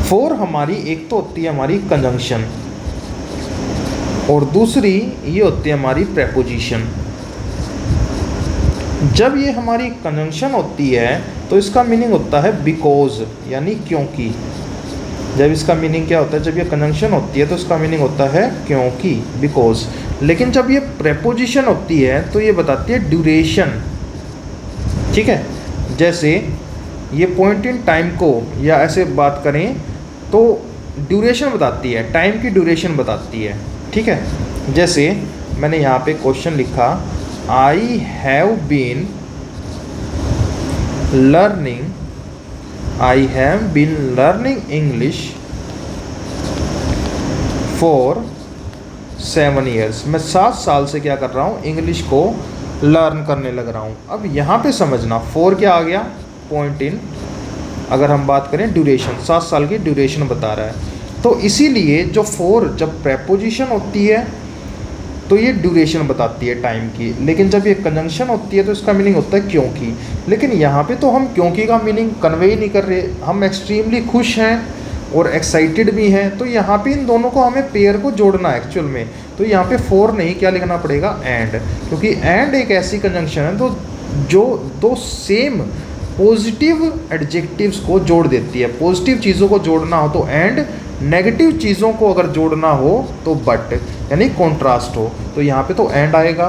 फोर हमारी एक तो होती है हमारी कंजंक्शन, और दूसरी ये होती है हमारी प्रेपोजिशन। जब ये हमारी कंजंक्शन होती है तो इसका मीनिंग होता है बिकॉज, यानी क्योंकि। जब इसका मीनिंग क्या होता है, जब ये कंजंक्शन होती है तो इसका मीनिंग होता है क्योंकि, बिकॉज। लेकिन जब ये प्रेपोजिशन होती है तो ये बताती है ड्यूरेशन, ठीक है। जैसे ये पॉइंट इन टाइम को, या ऐसे बात करें तो ड्यूरेशन बताती है, टाइम की ड्यूरेशन बताती है, ठीक है। जैसे मैंने यहाँ पे क्वेश्चन लिखा, I have been learning English for 7 years। मैं 7 साल से क्या कर रहा हूँ, इंग्लिश को लर्न करने लग रहा हूँ। अब यहाँ पे समझना 4 क्या आ गया, पॉइंट इन, अगर हम बात करें ड्यूरेशन, 7 साल की ड्यूरेशन बता रहा है। तो इसीलिए जो 4 जब प्रेपोजिशन होती है तो ये ड्यूरेशन बताती है टाइम की, लेकिन जब ये कंजंक्शन होती है तो इसका मीनिंग होता है क्योंकि। लेकिन यहाँ पे तो हम क्योंकि का मीनिंग कन्वे ही नहीं कर रहे, हम एक्सट्रीमली खुश हैं और एक्साइटेड भी हैं, तो यहाँ पे इन दोनों को हमें पेयर को जोड़ना है एक्चुअल में। तो यहाँ पे 4 नहीं, क्या लिखना पड़ेगा, एंड, क्योंकि एंड एक ऐसी कंजंक्शन है तो जो दो सेम पॉजिटिव एडजेक्टिव्स को जोड़ देती है। पॉजिटिव चीज़ों को जोड़ना हो तो एंड, नेगेटिव चीज़ों को अगर जोड़ना हो तो बट, यानी कॉन्ट्रास्ट हो, तो यहाँ पे तो एंड आएगा।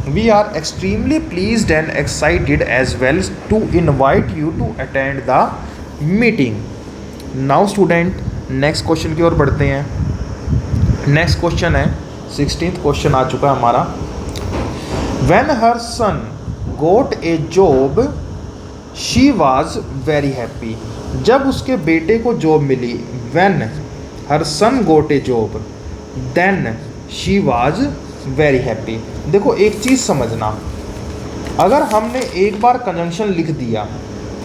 We are extremely pleased and excited as well to invite you to attend the meeting. Now student next question की ओर बढ़ते हैं। नेक्स्ट क्वेश्चन है 16th क्वेश्चन आ चुका है हमारा। When her son got a job she was very happy. जब उसके बेटे को जॉब मिली, when her son got a job then she was very happy. देखो एक चीज़ समझना, अगर हमने एक बार कंजंक्शन लिख दिया,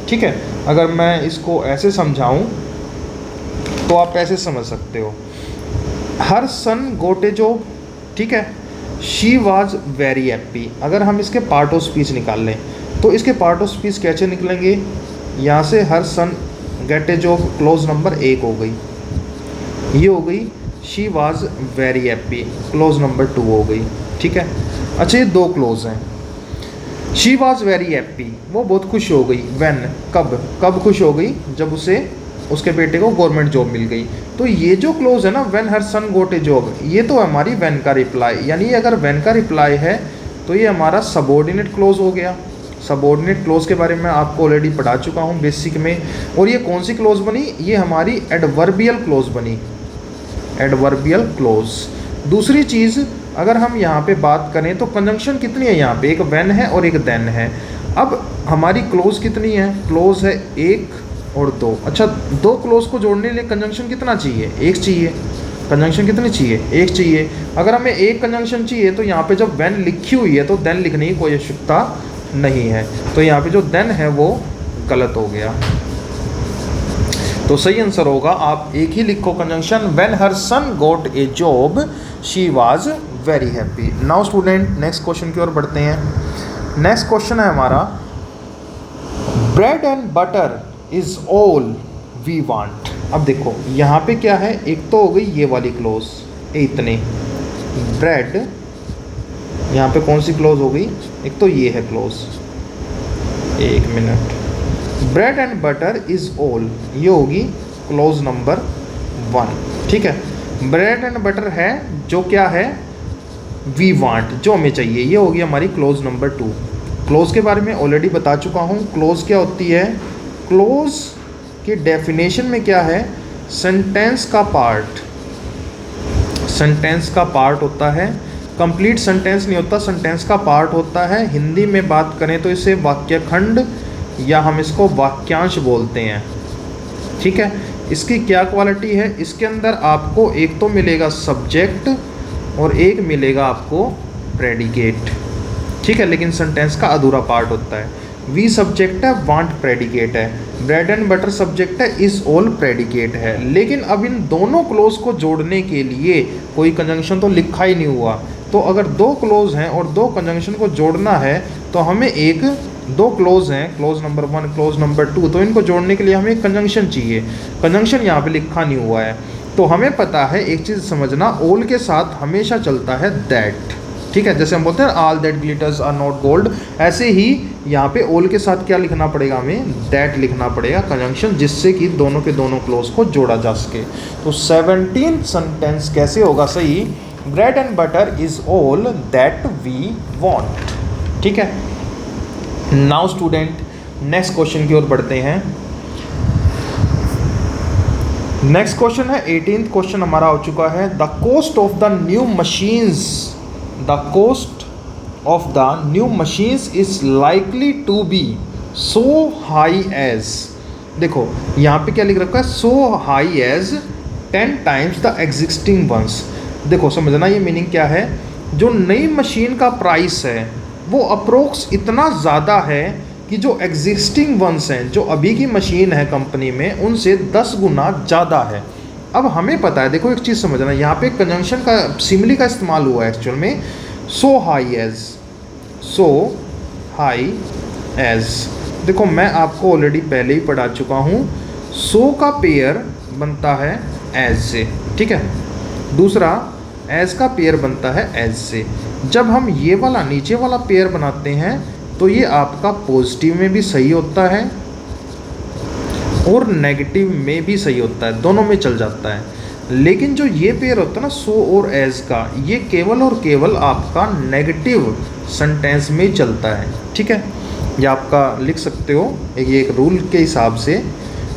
ठीक है, अगर मैं इसको ऐसे समझाऊं तो आप ऐसे समझ सकते हो, हर सन गोट ए जॉब, ठीक है, शी वाज वेरी हैप्पी। अगर हम इसके पार्ट ऑफ स्पीच निकाल लें तो इसके पार्ट ऑफ स्पीच कैसे निकलेंगे, यहाँ से her son get a job close number 1 हो गई, ये हो गई she was very happy close number 2 हो गई, ठीक है। अच्छा ये 2 क्लोज हैं, शी वाज वेरी हैप्पी वो बहुत खुश हो गई, व्हेन कब खुश हो गई, जब उसे उसके बेटे को गवर्नमेंट जॉब मिल गई। तो ये जो क्लोज है ना, when her son got a job, ये तो हमारी व्हेन का रिप्लाई, यानी अगर व्हेन का रिप्लाई है तो ये हमारा सबऑर्डिनेट क्लोज हो गया। सबऑर्डिनेट क्लोज के बारे में आपको ऑलरेडी पढ़ा चुका हूँ बेसिक में। और ये कौन सी क्लोज बनी, ये हमारी एडवर्बियल क्लोज बनी, एडवर्बियल क्लोज। दूसरी चीज़ अगर हम यहाँ पे बात करें तो कंजंक्शन कितनी है यहाँ पे, एक व्हेन है और एक देन है। अब हमारी क्लोज कितनी है, क्लोज है 1 और 2। अच्छा 2 क्लोज को जोड़ने के लिए कंजंक्शन कितना चाहिए, 1 चाहिए। कंजंक्शन कितनी चाहिए, 1 चाहिए। अगर हमें 1 कंजंक्शन चाहिए तो यहाँ पे जब व्हेन लिखी हुई है तो देन लिखने की कोई आवश्यकता नहीं है, तो यहाँ पे जो देन है वो गलत हो गया। तो सही आंसर होगा, आप एक ही लिखो conjunction, when her son got a job she was very happy. Now student next question की ओर बढ़ते हैं। नेक्स्ट क्वेश्चन है हमारा, bread and butter is all we want. अब देखो यहाँ पे क्या है, एक तो हो गई ये वाली क्लोज, इतने ब्रेड, यहाँ पे कौन सी क्लोज हो गई, एक तो ये है close, 1 minute, bread and butter is all, ये होगी क्लोज नंबर 1, ठीक है। ब्रेड एंड बटर है जो क्या है, वी वांट, जो हमें चाहिए, ये होगी हमारी क्लोज नंबर 2। क्लोज के बारे में ऑलरेडी बता चुका हूँ। क्लोज क्या होती है, क्लोज के डेफिनेशन में क्या है, सेंटेंस का पार्ट, सेंटेंस का पार्ट होता है, कंप्लीट सेंटेंस नहीं होता, सेंटेंस का पार्ट होता है। हिंदी में बात करें तो इसे वाक्यखंड या हम इसको वाक्यांश बोलते हैं, ठीक है। इसकी क्या क्वालिटी है, इसके अंदर आपको एक तो मिलेगा सब्जेक्ट और एक मिलेगा आपको प्रेडिकेट, ठीक है, लेकिन सेंटेंस का अधूरा पार्ट होता है। वी सब्जेक्ट है, वांट प्रेडिकेट है, ब्रेड एंड बटर सब्जेक्ट है, इज ऑल प्रेडिकेट है। लेकिन अब इन दोनों क्लोज को जोड़ने के लिए कोई कंजंक्शन तो लिखा ही नहीं हुआ, तो अगर 2 क्लोज हैं और 2 कंजंक्शन को जोड़ना है तो हमें 2 क्लोज हैं, क्लोज नंबर 1 क्लोज नंबर 2, तो इनको जोड़ने के लिए हमें एक कंजंक्शन चाहिए। कंजंक्शन यहाँ पे लिखा नहीं हुआ है, तो हमें पता है एक चीज़ समझना, ऑल के साथ हमेशा चलता है दैट, ठीक है। जैसे हम बोलते हैं all that glitters are not gold, ऐसे ही यहाँ पे ऑल के साथ क्या लिखना पड़ेगा, हमें दैट लिखना पड़ेगा कंजंक्शन, जिससे कि दोनों के दोनों क्लोज को जोड़ा जा सके। तो 17 सेंटेंस कैसे होगा सही, bread and butter is all that we want, ठीक है। नाउ स्टूडेंट नेक्स्ट क्वेश्चन की ओर बढ़ते हैं। नेक्स्ट क्वेश्चन है 18th क्वेश्चन हमारा हो चुका है, the cost of the new machines, the cost of the new machines is likely to be so high as, देखो यहाँ पे क्या लिख रखा है, so high as 10 times the existing ones. देखो समझना ये मीनिंग क्या है, जो नई मशीन का प्राइस है वो अप्रोक्स इतना ज़्यादा है कि जो एग्जिस्टिंग वंस हैं, जो अभी की मशीन है कंपनी में, उनसे 10 गुना ज़्यादा है। अब हमें पता है, देखो एक चीज़ समझना, यहाँ पे कंजंक्शन का सिमिली का इस्तेमाल हुआ है एक्चुअल में, सो हाई एज, सो हाई एज। देखो मैं आपको ऑलरेडी पहले ही पढ़ा चुका हूँ, सो का पेयर बनता है एज से, ठीक है, दूसरा एज का पेयर बनता है एज से। जब हम ये वाला नीचे वाला पेयर बनाते हैं तो ये आपका पॉजिटिव में भी सही होता है और नेगेटिव में भी सही होता है, दोनों में चल जाता है। लेकिन जो ये पेयर होता है ना सो और एज का, ये केवल और केवल आपका नेगेटिव सेंटेंस में चलता है, ठीक है। ये आपका लिख सकते हो, ये एक रूल के हिसाब से,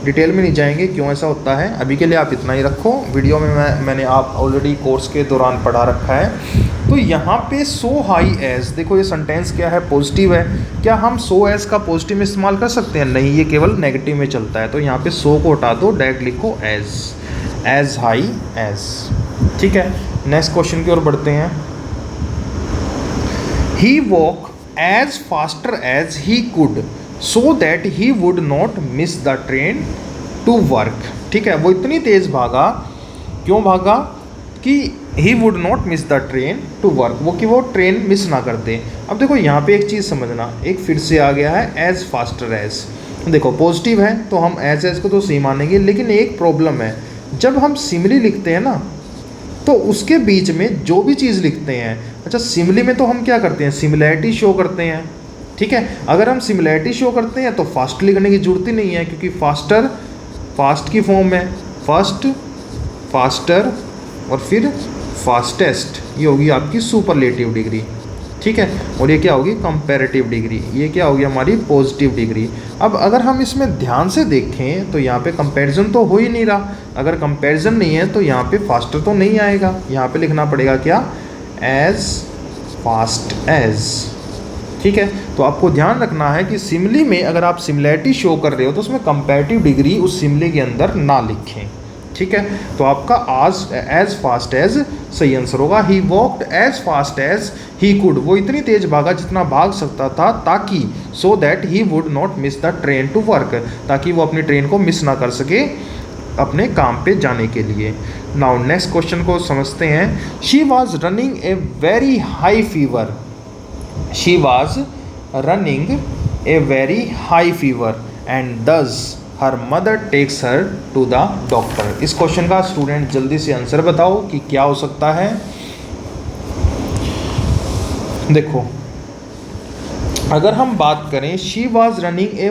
डिटेल में नहीं जाएंगे क्यों ऐसा होता है, अभी के लिए आप इतना ही रखो। वीडियो में मैंने आप ऑलरेडी कोर्स के दौरान पढ़ा रखा है। तो यहाँ पे सो हाई एज, देखो ये सेंटेंस क्या है, पॉजिटिव है, क्या हम सो एज का पॉजिटिव में इस्तेमाल कर सकते हैं? नहीं, ये केवल नेगेटिव में चलता है। तो यहाँ पे सो को हटा दो, डायरेक्ट लिखो एज हाई एज, ठीक है। नेक्स्ट क्वेश्चन की ओर बढ़ते हैं। He walk as faster as he could so that he would not miss the train to work, ठीक है। वो इतनी तेज़ भागा, क्यों भागा कि he would not miss the train to work, वो कि वो ट्रेन मिस ना कर दे। अब देखो यहाँ पे एक चीज़ समझना, एक फिर से आ गया है एज फास्टर एज, देखो पॉजिटिव है तो हम एज को तो सही मानेंगे, लेकिन एक प्रॉब्लम है, जब हम सिमिली लिखते हैं ना तो उसके बीच में जो भी चीज़ लिखते हैं, अच्छा सिमिली में तो हम क्या करते हैं, सिमिलैरिटी शो करते हैं, ठीक है। अगर हम सिमिलैरिटी शो करते हैं तो फास्ट लिखने की जरूरत ही नहीं है, क्योंकि फास्टर फास्ट की फॉर्म है, फर्स्ट, फास्टर और फिर फास्टेस्ट, ये होगी आपकी सुपरलेटिव डिग्री, ठीक है। और ये क्या होगी, कंपैरेटिव डिग्री, ये क्या होगी हमारी पॉजिटिव डिग्री। अब अगर हम इसमें ध्यान से देखें तो यहाँ पे कंपैरिजन तो हो ही नहीं रहा, अगर कंपैरिजन नहीं है तो यहाँ पे फास्टर तो नहीं आएगा, यहाँ पे लिखना पड़ेगा क्या, एज फास्ट एज, ठीक है। तो आपको ध्यान रखना है कि सिमिली में अगर आप सिमिलैरिटी शो कर रहे हो तो उसमें कंपैरेटिव डिग्री उस सिमिली के अंदर ना लिखें, ठीक है। तो आपका एज फास्ट एज सही आंसर होगा। He walked as fast as he could, वो इतनी तेज भागा जितना भाग सकता था, ताकि so that he would not miss the train to work, ताकि वो अपनी ट्रेन को मिस ना कर सके अपने काम पे जाने के लिए। नाउ नेक्स्ट क्वेश्चन को समझते हैं। She was running a very high fever, she was running a very high fever and thus her mother takes her to the doctor. इस क्वेश्चन का स्टूडेंट जल्दी से आंसर बताओ कि क्या हो सकता है। देखो अगर हम बात करें, she was running a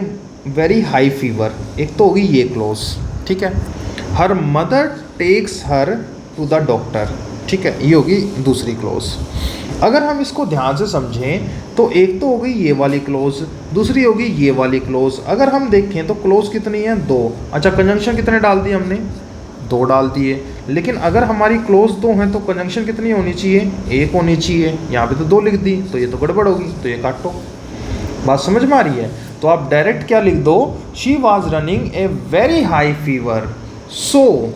very high fever, एक तो होगी ये क्लोज, ठीक है। Her mother takes her to the doctor, ठीक है, ये होगी दूसरी क्लोज। अगर हम इसको ध्यान से समझें तो एक तो हो गई ये वाली क्लोज, दूसरी होगी ये वाली क्लोज। अगर हम देखें तो क्लोज कितनी है, 2। अच्छा कंजंक्शन कितने डाल दिए हमने, 2 डाल दिए। लेकिन अगर हमारी क्लोज 2 हैं तो कंजंक्शन कितनी होनी चाहिए, 1 होनी चाहिए। यहाँ पे तो 2 लिख दी, तो ये तो गड़बड़ होगी, तो ये काटो। बात समझ में आ रही है? तो आप डायरेक्ट क्या लिख दो, she was running a very high fever so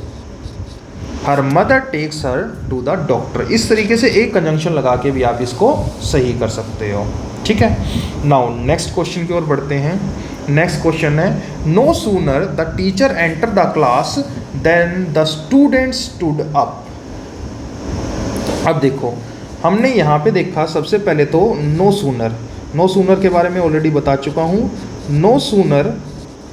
her mother takes her to the doctor. इस तरीके से एक कंजंक्शन लगा के भी आप इसको सही कर सकते हो, ठीक है। नाउ नेक्स्ट क्वेश्चन की ओर बढ़ते हैं। नेक्स्ट क्वेश्चन है, no sooner the teacher enter the class then the student stood up. अब देखो हमने यहाँ पे देखा, सबसे पहले तो नो सूनर के बारे में ऑलरेडी बता चुका हूँ। नो सूनर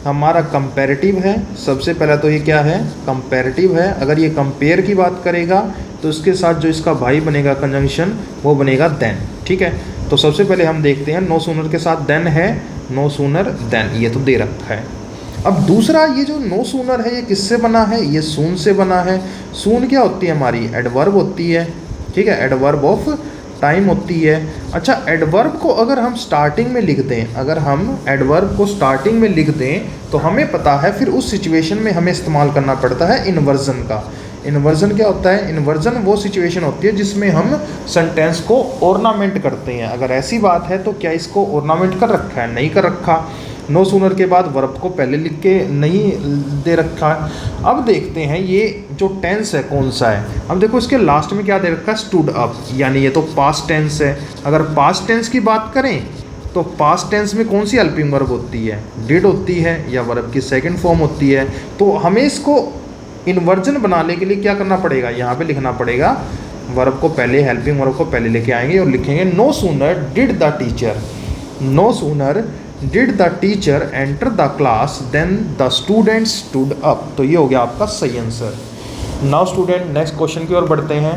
हमारा कंपैरेटिव है, सबसे पहला तो ये क्या है, कंपैरेटिव है। अगर ये कंपेयर की बात करेगा तो इसके साथ जो इसका भाई बनेगा कंजंक्शन, वो बनेगा देन, ठीक है। तो सबसे पहले हम देखते हैं, नो सूनर के साथ देन है, नो सूनर देन, ये तो दे रखा है। अब दूसरा, ये जो नो सूनर है ये किससे बना है, ये सून से बना है। सून क्या होती है हमारी, एडवर्ब होती है, ठीक है, एडवर्ब ऑफ टाइम होती है। अच्छा, एडवर्ब को अगर हम स्टार्टिंग में लिख दें, अगर हम एडवर्ब को स्टार्टिंग में लिख दें तो हमें पता है फिर उस सिचुएशन में हमें इस्तेमाल करना पड़ता है इन्वर्जन का। इन्वर्जन क्या होता है? इन्वर्जन वो सिचुएशन होती है जिसमें हम सेंटेंस को ऑर्नामेंट करते हैं। अगर ऐसी बात है तो क्या इसको ऑर्नामेंट कर रखा है? नहीं कर रखा। नो सूनर के बाद वर्ब को पहले लिख के नहीं दे रखा है। अब देखते हैं ये जो टेंस है कौन सा है। अब देखो इसके लास्ट में क्या दे रखा है? स्टूड अप, यानी ये तो पास्ट टेंस है। अगर पास्ट टेंस की बात करें तो पास्ट टेंस में कौन सी हेल्पिंग वर्ब होती है? डिड होती है या वर्ब की सेकंड फॉर्म होती है। तो हमें इसको इन्वर्जन बनाने के लिए क्या करना पड़ेगा? यहाँ पे लिखना पड़ेगा वर्ब को पहले, हेल्पिंग वर्ब को पहले लेके आएंगे और लिखेंगे no sooner did the teacher, no sooner did the teacher enter the class then the student stood up. तो ये हो गया आपका सही answer. Now student next question की ओर बढ़ते हैं।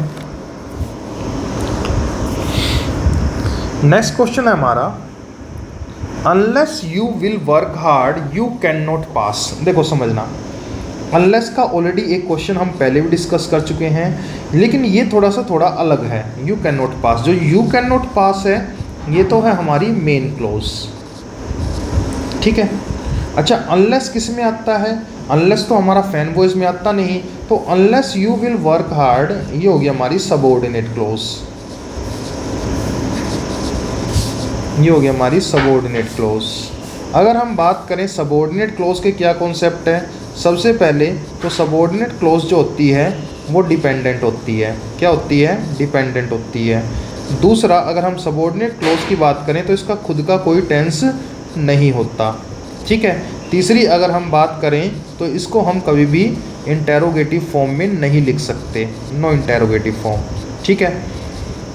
नेक्स्ट क्वेश्चन है हमारा unless you will work hard you can not pass. देखो समझना, अनलेस का ऑलरेडी एक क्वेश्चन हम पहले भी डिस्कस कर चुके हैं, लेकिन ये थोड़ा अलग है। यू कैन नॉट पास, जो यू कैन नॉट पास है ये तो है हमारी मेन क्लोज, ठीक है। अच्छा, अनलेस किस में आता है? अनलेस तो हमारा फैन वॉइस में आता नहीं, तो unless you will work hard ये हो गया हमारी सबऑर्डिनेट क्लोज, ये हो गया हमारी सबऑर्डिनेट क्लोज। अगर हम बात करें सबऑर्डिनेट क्लोज के क्या कॉन्सेप्ट है, सबसे पहले तो सबऑर्डिनेट क्लोज जो होती है वो डिपेंडेंट होती है। क्या होती है? डिपेंडेंट होती है। दूसरा, अगर हम सबऑर्डिनेट क्लोज की बात करें तो इसका खुद का कोई टेंस नहीं होता, ठीक है। तीसरी, अगर हम बात करें तो इसको हम कभी भी इंटेरोगेटिव फॉर्म में नहीं लिख सकते, नो इंटेरोगेटिव फॉर्म, ठीक है।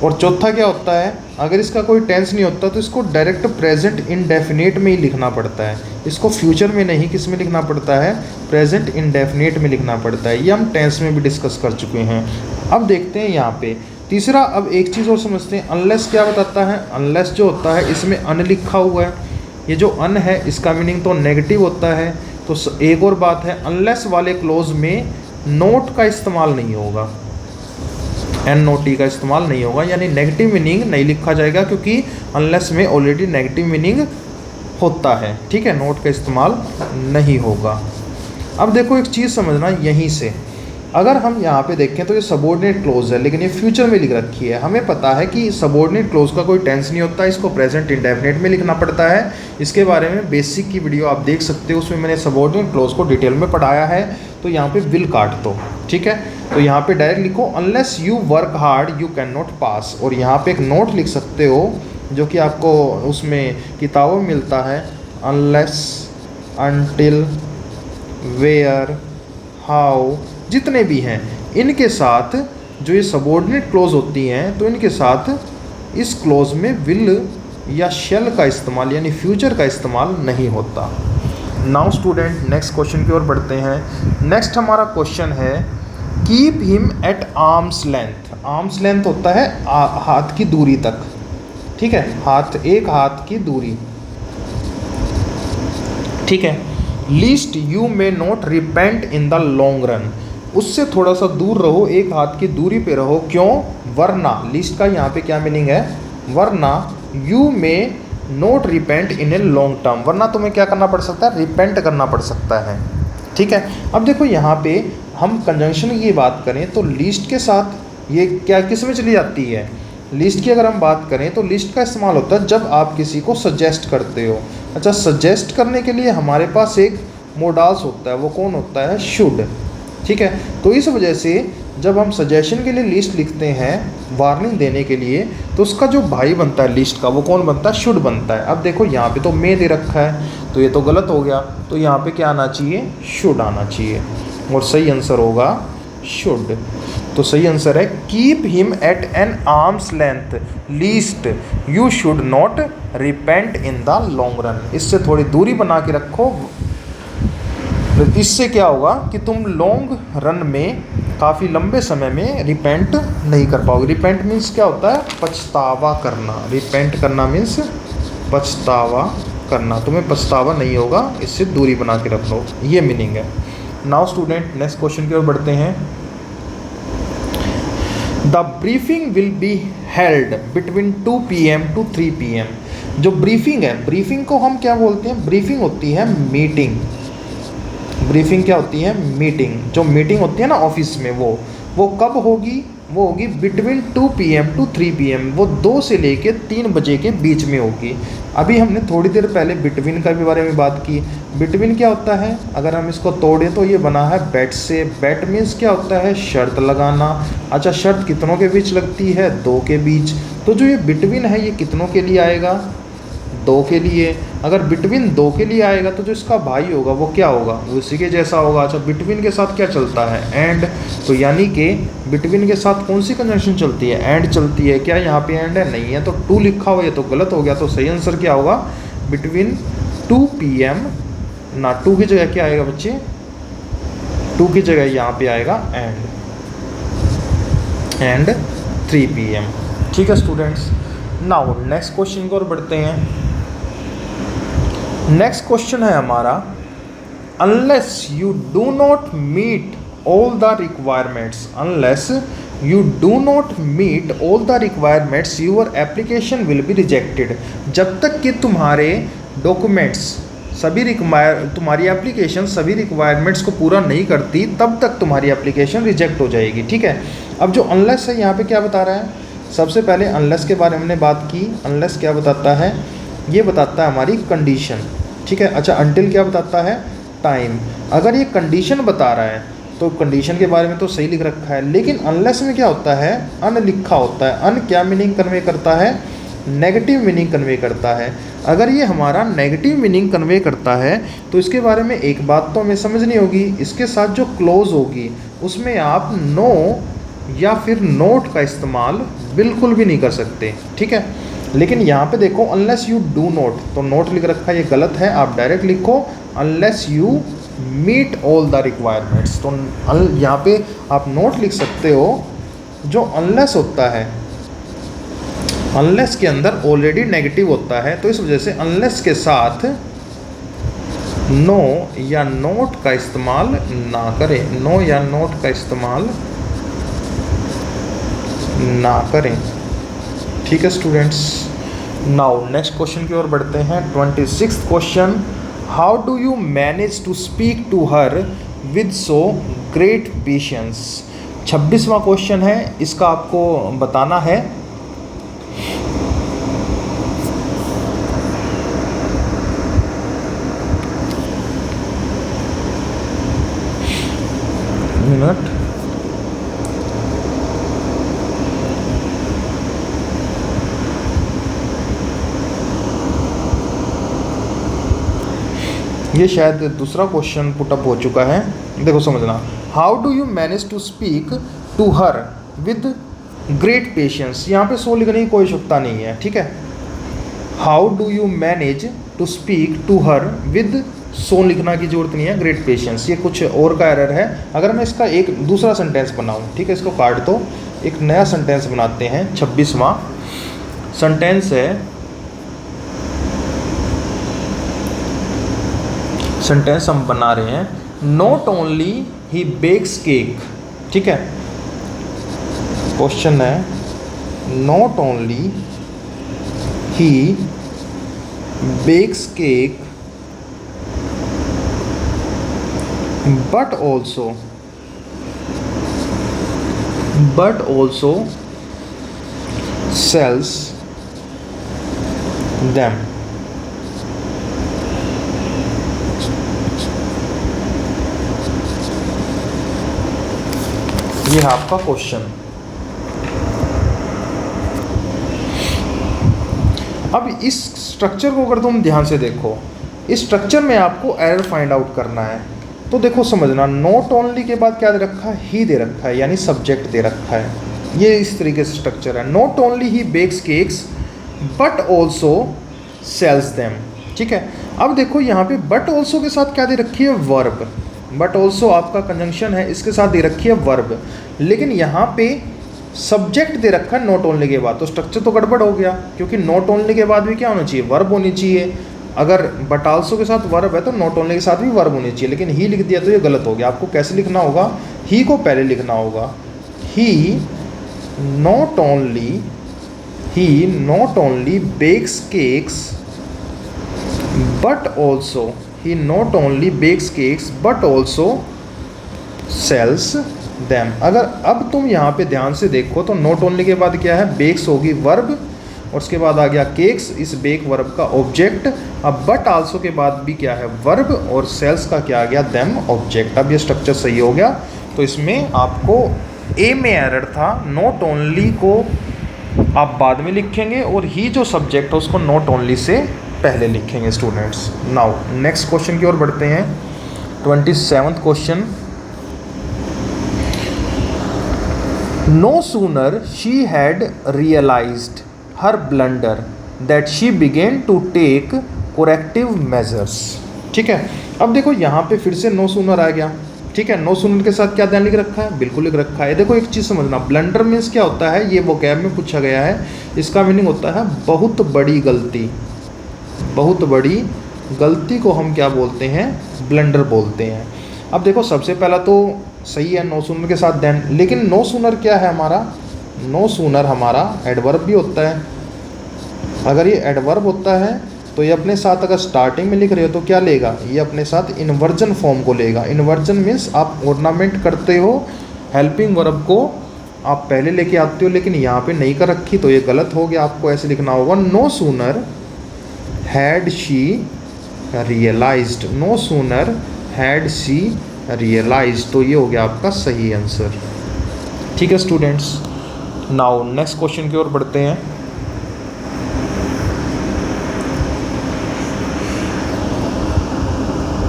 और चौथा क्या होता है? अगर इसका कोई टेंस नहीं होता तो इसको डायरेक्ट प्रेजेंट इंडेफिनिट में ही लिखना पड़ता है। इसको फ्यूचर में नहीं, किस में लिखना पड़ता है? प्रेजेंट इंडेफिनिट में लिखना पड़ता है। ये हम टेंस में भी डिस्कस कर चुके हैं। अब देखते हैं यहाँ पे तीसरा। अब एक चीज़ और समझते हैं, अनलेस क्या बताता है? अनलेस जो होता है इसमें अन लिखा हुआ है, ये जो अन है इसका मीनिंग तो नेगेटिव होता है। तो एक और बात है, अनलेस वाले क्लोज में नोट का इस्तेमाल नहीं होगा, NOT का इस्तेमाल नहीं होगा, यानी नेगेटिव मीनिंग नहीं लिखा जाएगा, क्योंकि अनलेस में ऑलरेडी नेगेटिव मीनिंग होता है, ठीक है। नोट का इस्तेमाल नहीं होगा। अब देखो एक चीज़ समझना, यहीं से अगर हम यहाँ पे देखें तो ये सबऑर्डिनेट क्लोज है, लेकिन ये फ्यूचर में लिख रखी है। हमें पता है कि सबऑर्डिनेट क्लोज का कोई टेंस नहीं होता, इसको प्रेजेंट इंडेफिनिट में लिखना पड़ता है। इसके बारे में बेसिक की वीडियो आप देख सकते हो, उसमें मैंने सबऑर्डिनेट क्लोज को डिटेल में पढ़ाया है। तो यहाँ पे विल काट दो, ठीक है। तो यहाँ पे डायरेक्ट लिखो unless you work hard you can not पास, और यहाँ पे एक नोट लिख सकते हो जो कि आपको उसमें किताबों में मिलता है, अनलेस, अनटिल, वेयर, हाउ, जितने भी हैं इनके साथ जो ये सबऑर्डिनेट क्लोज होती हैं तो इनके साथ इस क्लोज में विल या शेल का इस्तेमाल यानी फ्यूचर का इस्तेमाल नहीं होता। नाउ स्टूडेंट नेक्स्ट क्वेश्चन की ओर बढ़ते हैं। नेक्स्ट हमारा क्वेश्चन है keep him eight arms length. Arms length होता है हाथ की दूरी तक, ठीक है, एक हाथ की दूरी, ठीक है। Least you may not repent in the long run, उससे थोड़ा सा दूर रहो, एक हाथ की दूरी पे रहो। क्यों? वरना, लीस्ट का यहाँ पे क्या मीनिंग है? वरना you may not repent in a long term, वरना तुम्हें क्या करना पड़ सकता है? रिपेंट करना पड़ सकता है, ठीक है। अब देखो यहाँ पे हम कंजंक्शन की बात करें तो लीस्ट के साथ ये क्या किस में चली जाती है? लिस्ट की अगर हम बात करें तो लिस्ट का इस्तेमाल होता है जब आप किसी को सजेस्ट करते हो। अच्छा, सजेस्ट करने के लिए हमारे पास एक मोडास होता है, वो कौन होता है? शुड, ठीक है। तो इस वजह से जब हम सजेशन के लिए लिस्ट लिखते हैं वार्निंग देने के लिए, तो उसका जो भाई बनता है लिस्ट का वो कौन बनता है? शुड बनता है। अब देखो यहाँ पे तो मे दे रखा है तो ये तो गलत हो गया, तो यहाँ पे क्या आना चाहिए? शुड आना चाहिए, और सही आंसर होगा शुड। तो सही आंसर है keep him at an arms length least you should not repent in the long run. इससे थोड़ी दूरी बना के रखो, इससे क्या होगा कि तुम लॉन्ग रन में काफ़ी लंबे समय में रिपेंट नहीं कर पाओगे। रिपेंट मीन्स क्या होता है? पछतावा करना। रिपेंट करना मीन्स पछतावा करना, तुम्हें पछतावा नहीं होगा, इससे दूरी बना के रख लो, ये मीनिंग है। नाउ स्टूडेंट नेक्स्ट क्वेश्चन की ओर बढ़ते हैं। The briefing will be held between 2 PM to 3 PM। जो ब्रीफिंग है, ब्रीफिंग को हम क्या बोलते हैं? ब्रीफिंग होती है मीटिंग। ब्रीफिंग क्या होती है? मीटिंग। जो मीटिंग होती है ना ऑफिस में, वो कब होगी? वो होगी बिटवीन 2 PM टू 3 PM। वो 2 से लेके 3 बजे के बीच में होगी। अभी हमने थोड़ी देर पहले बिटवीन का भी बारे में बात की। बिटवीन क्या होता है? अगर हम इसको तोड़ें तो ये बना है बैट से। बैट मीन्स क्या होता है? शर्त लगाना। अच्छा, शर्त कितनों के बीच लगती है? 2 के बीच। तो जो ये बिटवीन है ये कितनों के लिए आएगा? 2 के लिए। अगर बिटवीन 2 के लिए आएगा तो जो इसका भाई होगा वो क्या होगा? वो इसी के जैसा होगा। अच्छा, बिटवीन के साथ क्या चलता है? एंड। तो यानी कि बिटवीन के साथ कौन सी कंजंक्शन चलती है? एंड चलती है। क्या यहाँ पे एंड है? नहीं है। तो 2 लिखा हुआ, ये तो गलत हो गया। तो सही आंसर क्या होगा? बिटवीन 2 PM ना, 2 की जगह क्या आएगा बच्चे? 2 की जगह यहाँ पे आएगा एंड 3 PM। ठीक है स्टूडेंट्स। नाउ नेक्स्ट क्वेश्चन की ओर बढ़ते हैं। नेक्स्ट क्वेश्चन है हमारा, unless you do not meet all the requirements, unless you do not meet all the requirements your application will be rejected. जब तक कि तुम्हारे डॉक्यूमेंट्स तुम्हारी एप्लीकेशन सभी रिक्वायरमेंट्स को पूरा नहीं करती, तब तक तुम्हारी एप्लीकेशन रिजेक्ट हो जाएगी। ठीक है। अब जो अनलेस है यहाँ पे क्या बता रहा है? सबसे पहले अनलेस के बारे में हमने बात की। अनलेस क्या बताता है? ये बताता है हमारी कंडीशन। ठीक है। अच्छा, अनटिल क्या बताता है? टाइम। अगर ये कंडीशन बता रहा है तो कंडीशन के बारे में तो सही लिख रखा है, लेकिन अनलेस में क्या होता है? अन लिखा होता है। अन क्या मीनिंग कन्वे करता है? नेगेटिव मीनिंग कन्वे करता है। अगर ये हमारा नेगेटिव मीनिंग कन्वे करता है तो इसके बारे में एक बात तो हमें समझनी होगी, इसके साथ जो क्लोज होगी उसमें आप नो या फिर नोट का इस्तेमाल बिल्कुल भी नहीं कर सकते। ठीक है। लेकिन यहाँ पे देखो, अनलेस यू डू नोट, तो नोट लिख रखा है, ये गलत है। आप डायरेक्ट लिखो unless you meet all the requirements. तो यहाँ पे आप नोट लिख सकते हो। जो अनलेस होता है, अनलेस के अंदर ऑलरेडी नेगेटिव होता है, तो इस वजह से अनलेस के साथ नो या नोट का इस्तेमाल ना करें। नो या नोट का इस्तेमाल ना करें। ठीक है स्टूडेंट्स। नाउ नेक्स्ट क्वेश्चन की ओर बढ़ते हैं। 26th question, how do you manage to speak to her with so great patience. 26वां क्वेश्चन है, इसका आपको बताना है। मिनट। ये शायद दूसरा क्वेश्चन पुटअप हो चुका है। देखो समझना, how do you manage to speak to her with great patience. यहाँ पे सो लिखने की कोई आवश्यकता नहीं है। ठीक है। How do you manage to speak to her with so लिखना की जरूरत नहीं है, ग्रेट पेशेंस। ये कुछ और का एरर है। अगर मैं इसका एक दूसरा सेंटेंस बनाऊँ, ठीक है, इसको काट दो, एक नया सेंटेंस बनाते हैं। 26वां सेंटेंस है, सेंटेंस हम बना रहे हैं, not only he bakes cake. ठीक है। क्वेश्चन है, not only he bakes cake but also sells them। ये है आपका क्वेश्चन। अब इस स्ट्रक्चर को अगर तुम ध्यान से देखो, इस स्ट्रक्चर में आपको एरर फाइंड आउट करना है। तो देखो समझना, नॉट ओनली के बाद क्या दे रखा है? ही दे रखा है, यानी सब्जेक्ट दे रखा है। ये इस तरीके से स्ट्रक्चर है, not only he bakes cakes but also sells them. ठीक है। अब देखो यहाँ पे बट ऑल्सो के साथ क्या दे रखी है? वर्ब। बट ऑल्सो आपका कंजंक्शन है, इसके साथ दे रखी है वर्ब, लेकिन यहाँ पे सब्जेक्ट दे रखा है नॉट ओनली के बाद। तो स्ट्रक्चर तो गड़बड़ हो गया, क्योंकि नॉट ओनली के बाद भी क्या होना चाहिए? वर्ब होनी चाहिए। अगर बट आल्सो के साथ वर्ब है तो नॉट ओनली के साथ भी वर्ब होनी चाहिए, लेकिन ही लिख दिया तो ये गलत हो गया। आपको कैसे लिखना होगा? ही को पहले लिखना होगा। He not only bakes cakes but also sells them. अगर अब तुम यहाँ पे ध्यान से देखो तो नॉट ओनली के बाद क्या है, बेक्स होगी वर्ब, और उसके बाद आ गया केक्स, इस बेक वर्ब का ऑब्जेक्ट। अब बट आल्सो के बाद भी क्या है, वर्ब, और सेल्स का क्या आ गया, देम ऑब्जेक्ट। अब ये स्ट्रक्चर सही हो गया। तो इसमें आपको ए में एरर था, नॉट ओनली को आप बाद में लिखेंगे और ही जो सब्जेक्ट है उसको नॉट ओनली से पहले लिखेंगे स्टूडेंट्स। नाउ नेक्स्ट क्वेश्चन की ओर बढ़ते हैं। 27th question. No sooner she had realized her blunder that she began to take corrective measures. ठीक है, अब देखो यहाँ पे फिर से नो सूनर आ गया। ठीक है, नो सूनर के साथ क्या ध्यान लिख रखा है, बिल्कुल लिख रखा है। देखो एक चीज़ समझना, ब्लंडर मीन्स क्या होता है, ये वोकैब में पूछा गया है। इसका मीनिंग होता है बहुत बड़ी गलती। बहुत बड़ी गलती को हम क्या बोलते हैं, ब्लंडर बोलते हैं। अब देखो सबसे पहला तो सही है नो सूनर के साथ देन, लेकिन नो सूनर क्या है हमारा, नो सूनर हमारा एडवर्ब भी होता है। अगर ये एडवर्ब होता है तो ये अपने साथ अगर स्टार्टिंग में लिख रहे हो तो क्या लेगा, ये अपने साथ इन्वर्जन फॉर्म को लेगा। इन्वर्जन मीन्स आप ऑर्नामेंट करते हो, हेल्पिंग वर्ब को आप पहले लेके आते हो, लेकिन यहाँ पे नहीं कर रखी तो ये गलत हो गया। आपको ऐसे लिखना होगा, no sooner had she realised, no sooner had she realised. तो ये हो गया आपका सही आंसर। ठीक है स्टूडेंट्स, नाउ नेक्स्ट क्वेश्चन की ओर बढ़ते हैं।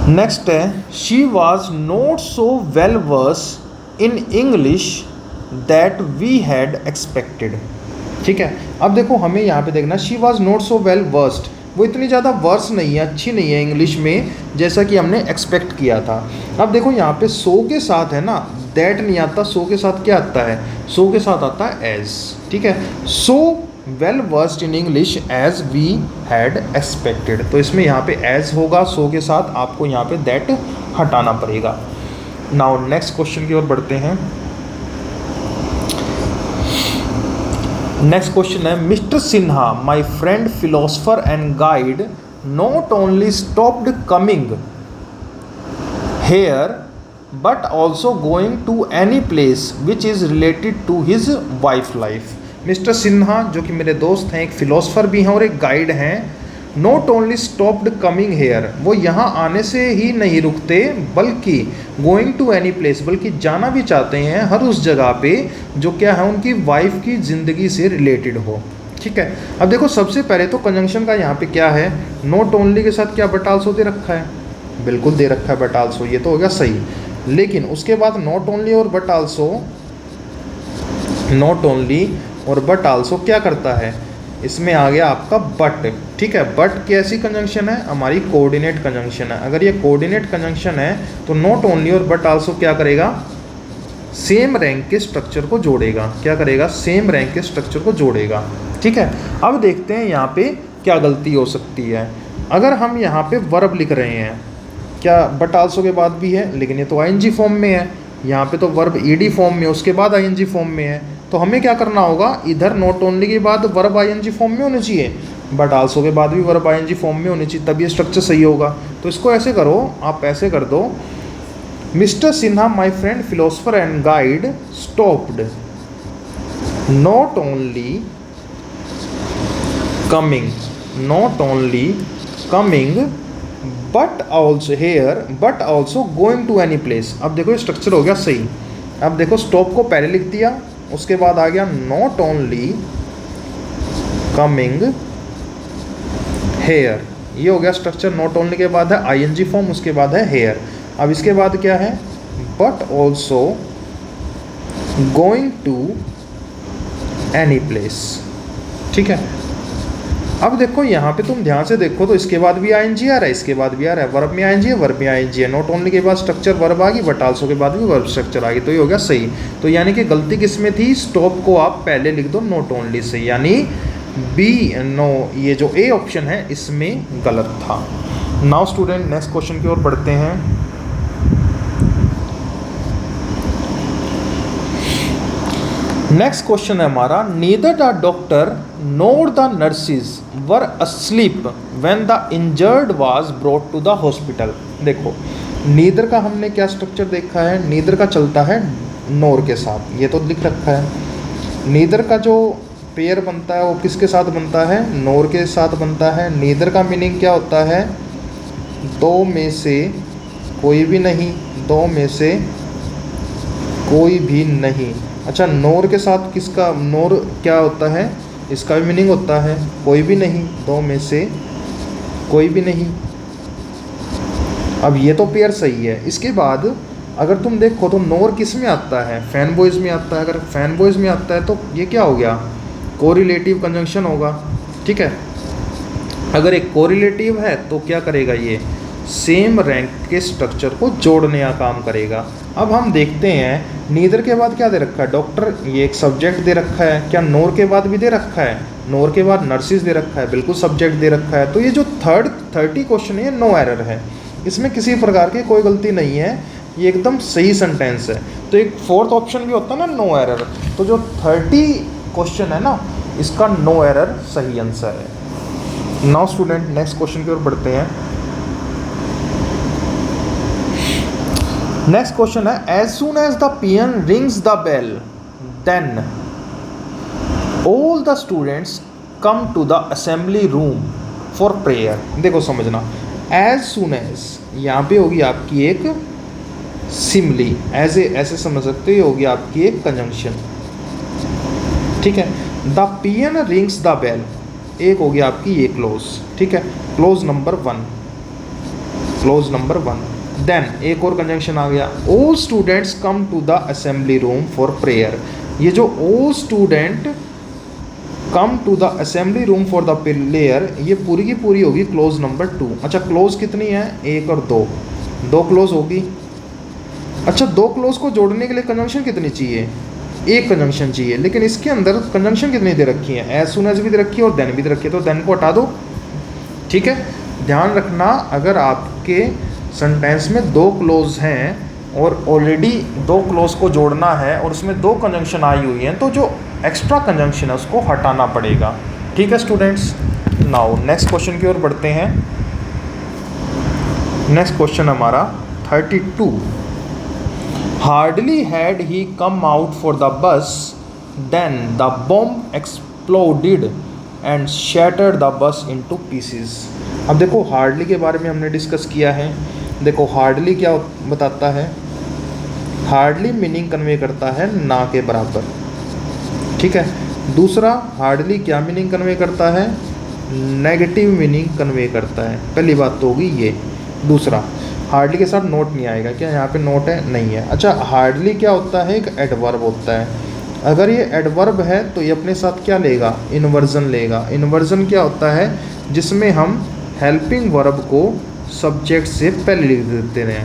नेक्स्ट है, she was not so well versed in English that we had expected. ठीक है, अब देखो हमें यहाँ पे देखना, she was not so well versed, वो इतनी ज़्यादा वर्स नहीं है, अच्छी नहीं है इंग्लिश में जैसा कि हमने एक्सपेक्ट किया था। अब देखो यहाँ पे सो के साथ है ना, दैट नहीं आता, सो के साथ क्या आता है, सो के साथ आता है एज। ठीक है, so well versed in English as we had expected. तो इसमें यहाँ पे एज होगा सो के साथ, आपको यहाँ पे दैट हटाना पड़ेगा। नाउ नेक्स्ट क्वेश्चन की ओर बढ़ते हैं। नेक्स्ट क्वेश्चन है, mister Sinha my friend philosopher and guide not only stopped coming here but also going to any place which is related to his wife life. Mister Sinha जो कि मेरे दोस्त हैं, एक फिलोसफर भी हैं और एक गाइड हैं, not only stopped coming hair, वो यहाँ आने से ही नहीं रुकते बल्कि गोइंग टू एनी प्लेस, बल्कि जाना भी चाहते हैं हर उस जगह पे जो क्या है उनकी वाइफ की ज़िंदगी से रिलेटेड हो। ठीक है, अब देखो सबसे पहले तो कंजंक्शन का यहाँ पे क्या है, नॉट ओनली के साथ क्या बट आल्सो दे रखा है, बिल्कुल दे रखा है बट आल्सो, ये तो हो गया सही। लेकिन उसके बाद नॉट ओनली और बट आल्सो, नॉट ओनली और बट आल्सो क्या करता है, इसमें आ गया आपका बट। ठीक है, बट कैसी कंजंक्शन है, हमारी कोऑर्डिनेट कंजंक्शन है। अगर ये कोऑर्डिनेट कंजंक्शन है तो नॉट ओनली और बट आल्सो क्या करेगा, सेम रैंक के स्ट्रक्चर को जोड़ेगा। क्या करेगा, सेम रैंक के स्ट्रक्चर को जोड़ेगा। ठीक है, अब देखते हैं यहाँ पे क्या गलती हो सकती है। अगर हम यहाँ पे वर्ब लिख रहे हैं, क्या बट आल्सो के बाद भी है, लेकिन ये तो आईएनजी फॉर्म में है, यहाँ पे तो वर्ब ईडी फॉर्म में, उसके बाद आईएनजी फॉर्म में है। तो हमें क्या करना होगा, इधर नॉट ओनली के बाद वर्ब आईएनजी फॉर्म में होनी चाहिए, बट आल्सो के बाद भी वर्ब आईएनजी फॉर्म में होनी चाहिए, तब ये स्ट्रक्चर सही होगा। तो इसको ऐसे करो, आप ऐसे कर दो, mister Sinha my friend philosopher and guide stopped not only coming, not only coming but also here but also going to any place. अब देखो ये स्ट्रक्चर हो गया सही। अब देखो स्टॉप को पहले लिख दिया, उसके बाद आ गया नॉट ओनली कमिंग हेयर, ये हो गया स्ट्रक्चर। नॉट ओनली के बाद है आईएनजी फॉर्म, उसके बाद है हेयर। अब इसके बाद क्या है, but also going to any place. ठीक है, अब देखो यहाँ पे तुम ध्यान से देखो तो इसके बाद भी आईएनजी आ रहा है, इसके बाद भी आ रहा है, वर्ब में आईएनजी है, वर्ब में आईएनजी है, नॉट ओनली के बाद स्ट्रक्चर वर्ब आ गई, बट आल्सो के बाद भी वर्ब स्ट्रक्चर आ गई। तो ये हो गया सही। तो यानी कि गलती किस में थी, स्टॉप को आप पहले लिख दो नॉट ओनली से, यानी बी नो, ये जो ए ऑप्शन है इसमें गलत था। नाउ स्टूडेंट नेक्स्ट क्वेश्चन की ओर बढ़ते हैं। नेक्स्ट क्वेश्चन है हमारा, neither the doctor nor the nurses were asleep when the injured was brought to the hospital. देखो नीदर का हमने क्या स्ट्रक्चर देखा है, नीदर का चलता है नोर के साथ, ये तो लिख रखा है। नीदर का जो पेयर बनता है वो किसके साथ बनता है, नोर के साथ बनता है। नीदर का मीनिंग क्या होता है, दो में से कोई भी नहीं, दो में से कोई भी नहीं। अच्छा, नोर के साथ किसका, नोर क्या होता है, इसका भी मीनिंग होता है कोई भी नहीं, दो में से कोई भी नहीं। अब ये तो पेयर सही है। इसके बाद अगर तुम देखो तो नोर किस में आता है, फैन बॉयज़ में आता है। अगर फैन बॉयज़ में आता है तो ये क्या हो गया, कोरिलेटिव कंजंक्शन होगा। ठीक है, अगर एक कोरिलेटिव है तो क्या करेगा, ये सेम रैंक के स्ट्रक्चर को जोड़ने का काम करेगा। अब हम देखते हैं नीदर के बाद क्या दे रखा है, डॉक्टर, ये एक सब्जेक्ट दे रखा है। क्या नोर के बाद भी दे रखा है, नोर के बाद नर्सिस दे रखा है, बिल्कुल सब्जेक्ट दे रखा है। तो ये जो 30 क्वेश्चन है ये नो एरर है, इसमें किसी प्रकार की कोई गलती नहीं है, ये एकदम सही सेंटेंस है। तो एक फोर्थ ऑप्शन भी होता है ना, नो एरर। तो जो 30 क्वेश्चन है ना, इसका नो एरर सही आंसर है। नाउ स्टूडेंट नेक्स्ट क्वेश्चन की ओर बढ़ते हैं। नेक्स्ट क्वेश्चन है, as soon as the peon rings the bell then all the students come to the assembly room for prayer. देखो समझना, एज सुन एज यहाँ पे होगी आपकी एक सिमली, ऐसे समझ सकते हो, होगी आपकी एक कंजंक्शन। ठीक है, the peon rings the bell, एक होगी आपकी ये क्लोज। ठीक है, clause number 1, clause number 1। Then एक और कंजंक्शन आ गया, all students come to the assembly room for prayer. ये जो all student come to the assembly room for the prayer, ये पूरी की पूरी होगी क्लोज नंबर 2। अच्छा, क्लोज कितनी है, 1 और 2, 2 क्लोज होगी। अच्छा, 2 क्लोज को जोड़ने के लिए कंजंक्शन कितनी चाहिए, एक कंजंक्शन चाहिए, लेकिन इसके अंदर कंजंक्शन कितनी दे रखी है, एज सुन एज भी दे रखी है और देन भी दे रखी है, तो देन को हटा दो। ठीक है, ध्यान रखना, अगर आपके सेंटेंस में 2 क्लोज हैं और ऑलरेडी 2 क्लोज को जोड़ना है और उसमें 2 कंजंक्शन आई हुई हैं, तो जो एक्स्ट्रा कंजंक्शन है उसको हटाना पड़ेगा। ठीक है स्टूडेंट्स, नाउ नेक्स्ट क्वेश्चन की ओर बढ़ते हैं। नेक्स्ट क्वेश्चन हमारा 32, hardly had he come out for the bus then the bomb exploded and shattered the bus into pieces. अब देखो हार्डली के बारे में हमने डिस्कस किया है। देखो हार्डली क्या बताता है, हार्डली मीनिंग कन्वे करता है ना के बराबर। ठीक है, दूसरा हार्डली क्या मीनिंग कन्वे करता है, नेगेटिव मीनिंग कन्वे करता है। पहली बात तो होगी ये। दूसरा, हार्डली के साथ नोट नहीं आएगा, क्या यहाँ पे नोट है, नहीं है। अच्छा, हार्डली क्या होता है, एक एडवर्ब होता है। अगर ये एडवर्ब है तो ये अपने साथ क्या लेगा, इन्वर्जन लेगा। इन्वर्जन क्या होता है, जिसमें हम हेल्पिंग वर्ब को सब्जेक्ट से पहले लिख देते हैं।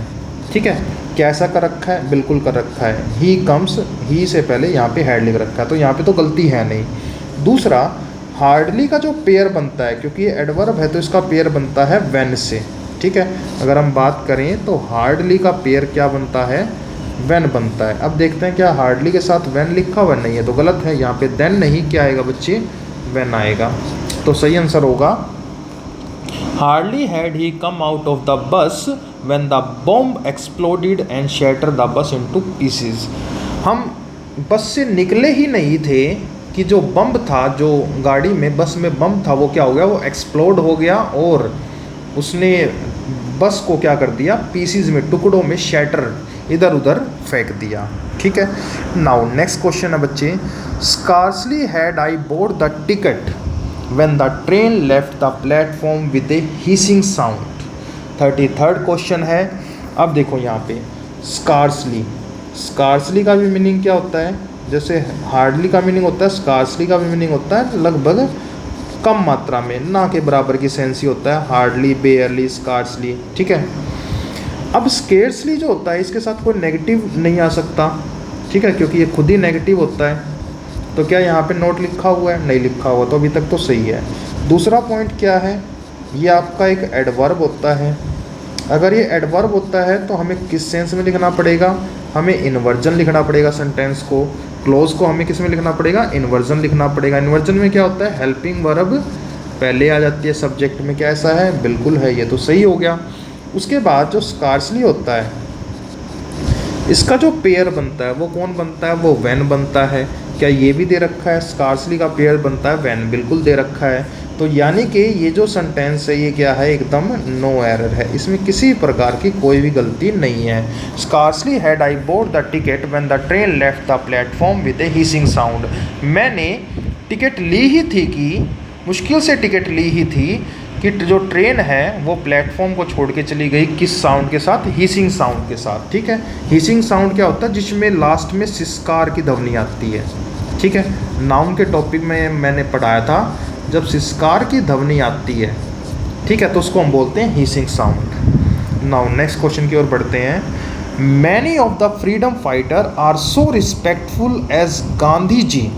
ठीक है, कैसा कर रखा है, बिल्कुल कर रखा है, ही कम्स, ही से पहले यहाँ पे हैड लिख रखा है, तो यहाँ पे तो गलती है नहीं। दूसरा, हार्डली का जो पेयर बनता है, क्योंकि ये एडवर्ब है तो इसका पेयर बनता है व्हेन से। ठीक है, अगर हम बात करें तो हार्डली का पेयर क्या बनता है, व्हेन बनता है। अब देखते हैं क्या हार्डली के साथ व्हेन लिखा हुआ नहीं है, तो गलत है, यहाँ पे देन नहीं, क्या आएगा बच्चे, व्हेन आएगा। तो सही आंसर होगा, hardly had he come out of the bus when the bomb exploded and shatter the bus into pieces. हम बस से निकले ही नहीं थे कि जो बम था, जो गाड़ी में, बस में बम था, वो क्या हो गया, वो एक्सप्लोड हो गया और उसने बस को क्या कर दिया, पीसीज में, टुकड़ों में, शैटर, इधर उधर फेंक दिया। ठीक है, नाउ नेक्स्ट क्वेश्चन है बच्चे, scarcely had I board the ticket when the train left the platform with a hissing sound। 33rd question है। अब देखो यहाँ पे स्कार्सली, स्कार्सली का भी मीनिंग क्या होता है, जैसे हार्डली का मीनिंग होता है, स्कार्सली का भी मीनिंग होता है लगभग कम मात्रा में, ना के बराबर की सेंस ही होता है, हार्डली, बेयरली, स्कार्सली। ठीक है, अब स्केर्सली जो होता है इसके साथ कोई नेगेटिव नहीं आ सकता। ठीक है, क्योंकि ये खुद ही नेगेटिव होता है। तो क्या यहाँ पे नोट लिखा हुआ है, नहीं लिखा हुआ, तो अभी तक तो सही है। दूसरा पॉइंट क्या है, ये आपका एक एडवर्ब होता है। अगर ये एडवर्ब होता है तो हमें किस सेंस में लिखना पड़ेगा, हमें इन्वर्जन लिखना पड़ेगा सेंटेंस को। क्लोज को हमें किस में लिखना पड़ेगा, इन्वर्जन लिखना पड़ेगा। इन्वर्जन में क्या होता है, हेल्पिंग वर्ब पहले आ जाती है सब्जेक्ट में, क्या ऐसा है, बिल्कुल है, ये तो सही हो गया। उसके बाद जो स्कार्सली होता है, इसका जो पेयर बनता है वो कौन बनता है, वो व्हेन बनता है। क्या ये भी दे रखा है, स्कार्सली का पेयर बनता है व्हेन, बिल्कुल दे रखा है। तो यानी कि ये जो सेंटेंस है ये क्या है, एकदम नो एरर है, इसमें किसी प्रकार की कोई भी गलती नहीं है। Scarcely had I board the ticket when the train left the platform with A hissing sound. मैंने टिकट ली ही थी कि, मुश्किल से टिकट ली ही थी कि जो ट्रेन है वो प्लेटफॉर्म को छोड़ के चली गई, किस साउंड के साथ, हिसिंग साउंड के साथ। ठीक है, हिसिंग साउंड क्या होता है, जिसमें लास्ट में सिसकार की ध्वनि आती है। ठीक है, नाउन के टॉपिक में मैंने पढ़ाया था, जब सिसकार की ध्वनि आती है, ठीक है, तो उसको हम बोलते हैं hissing sound. Now next question की ओर बढ़ते हैं। Many of the freedom fighter are so respectful as Gandhi ji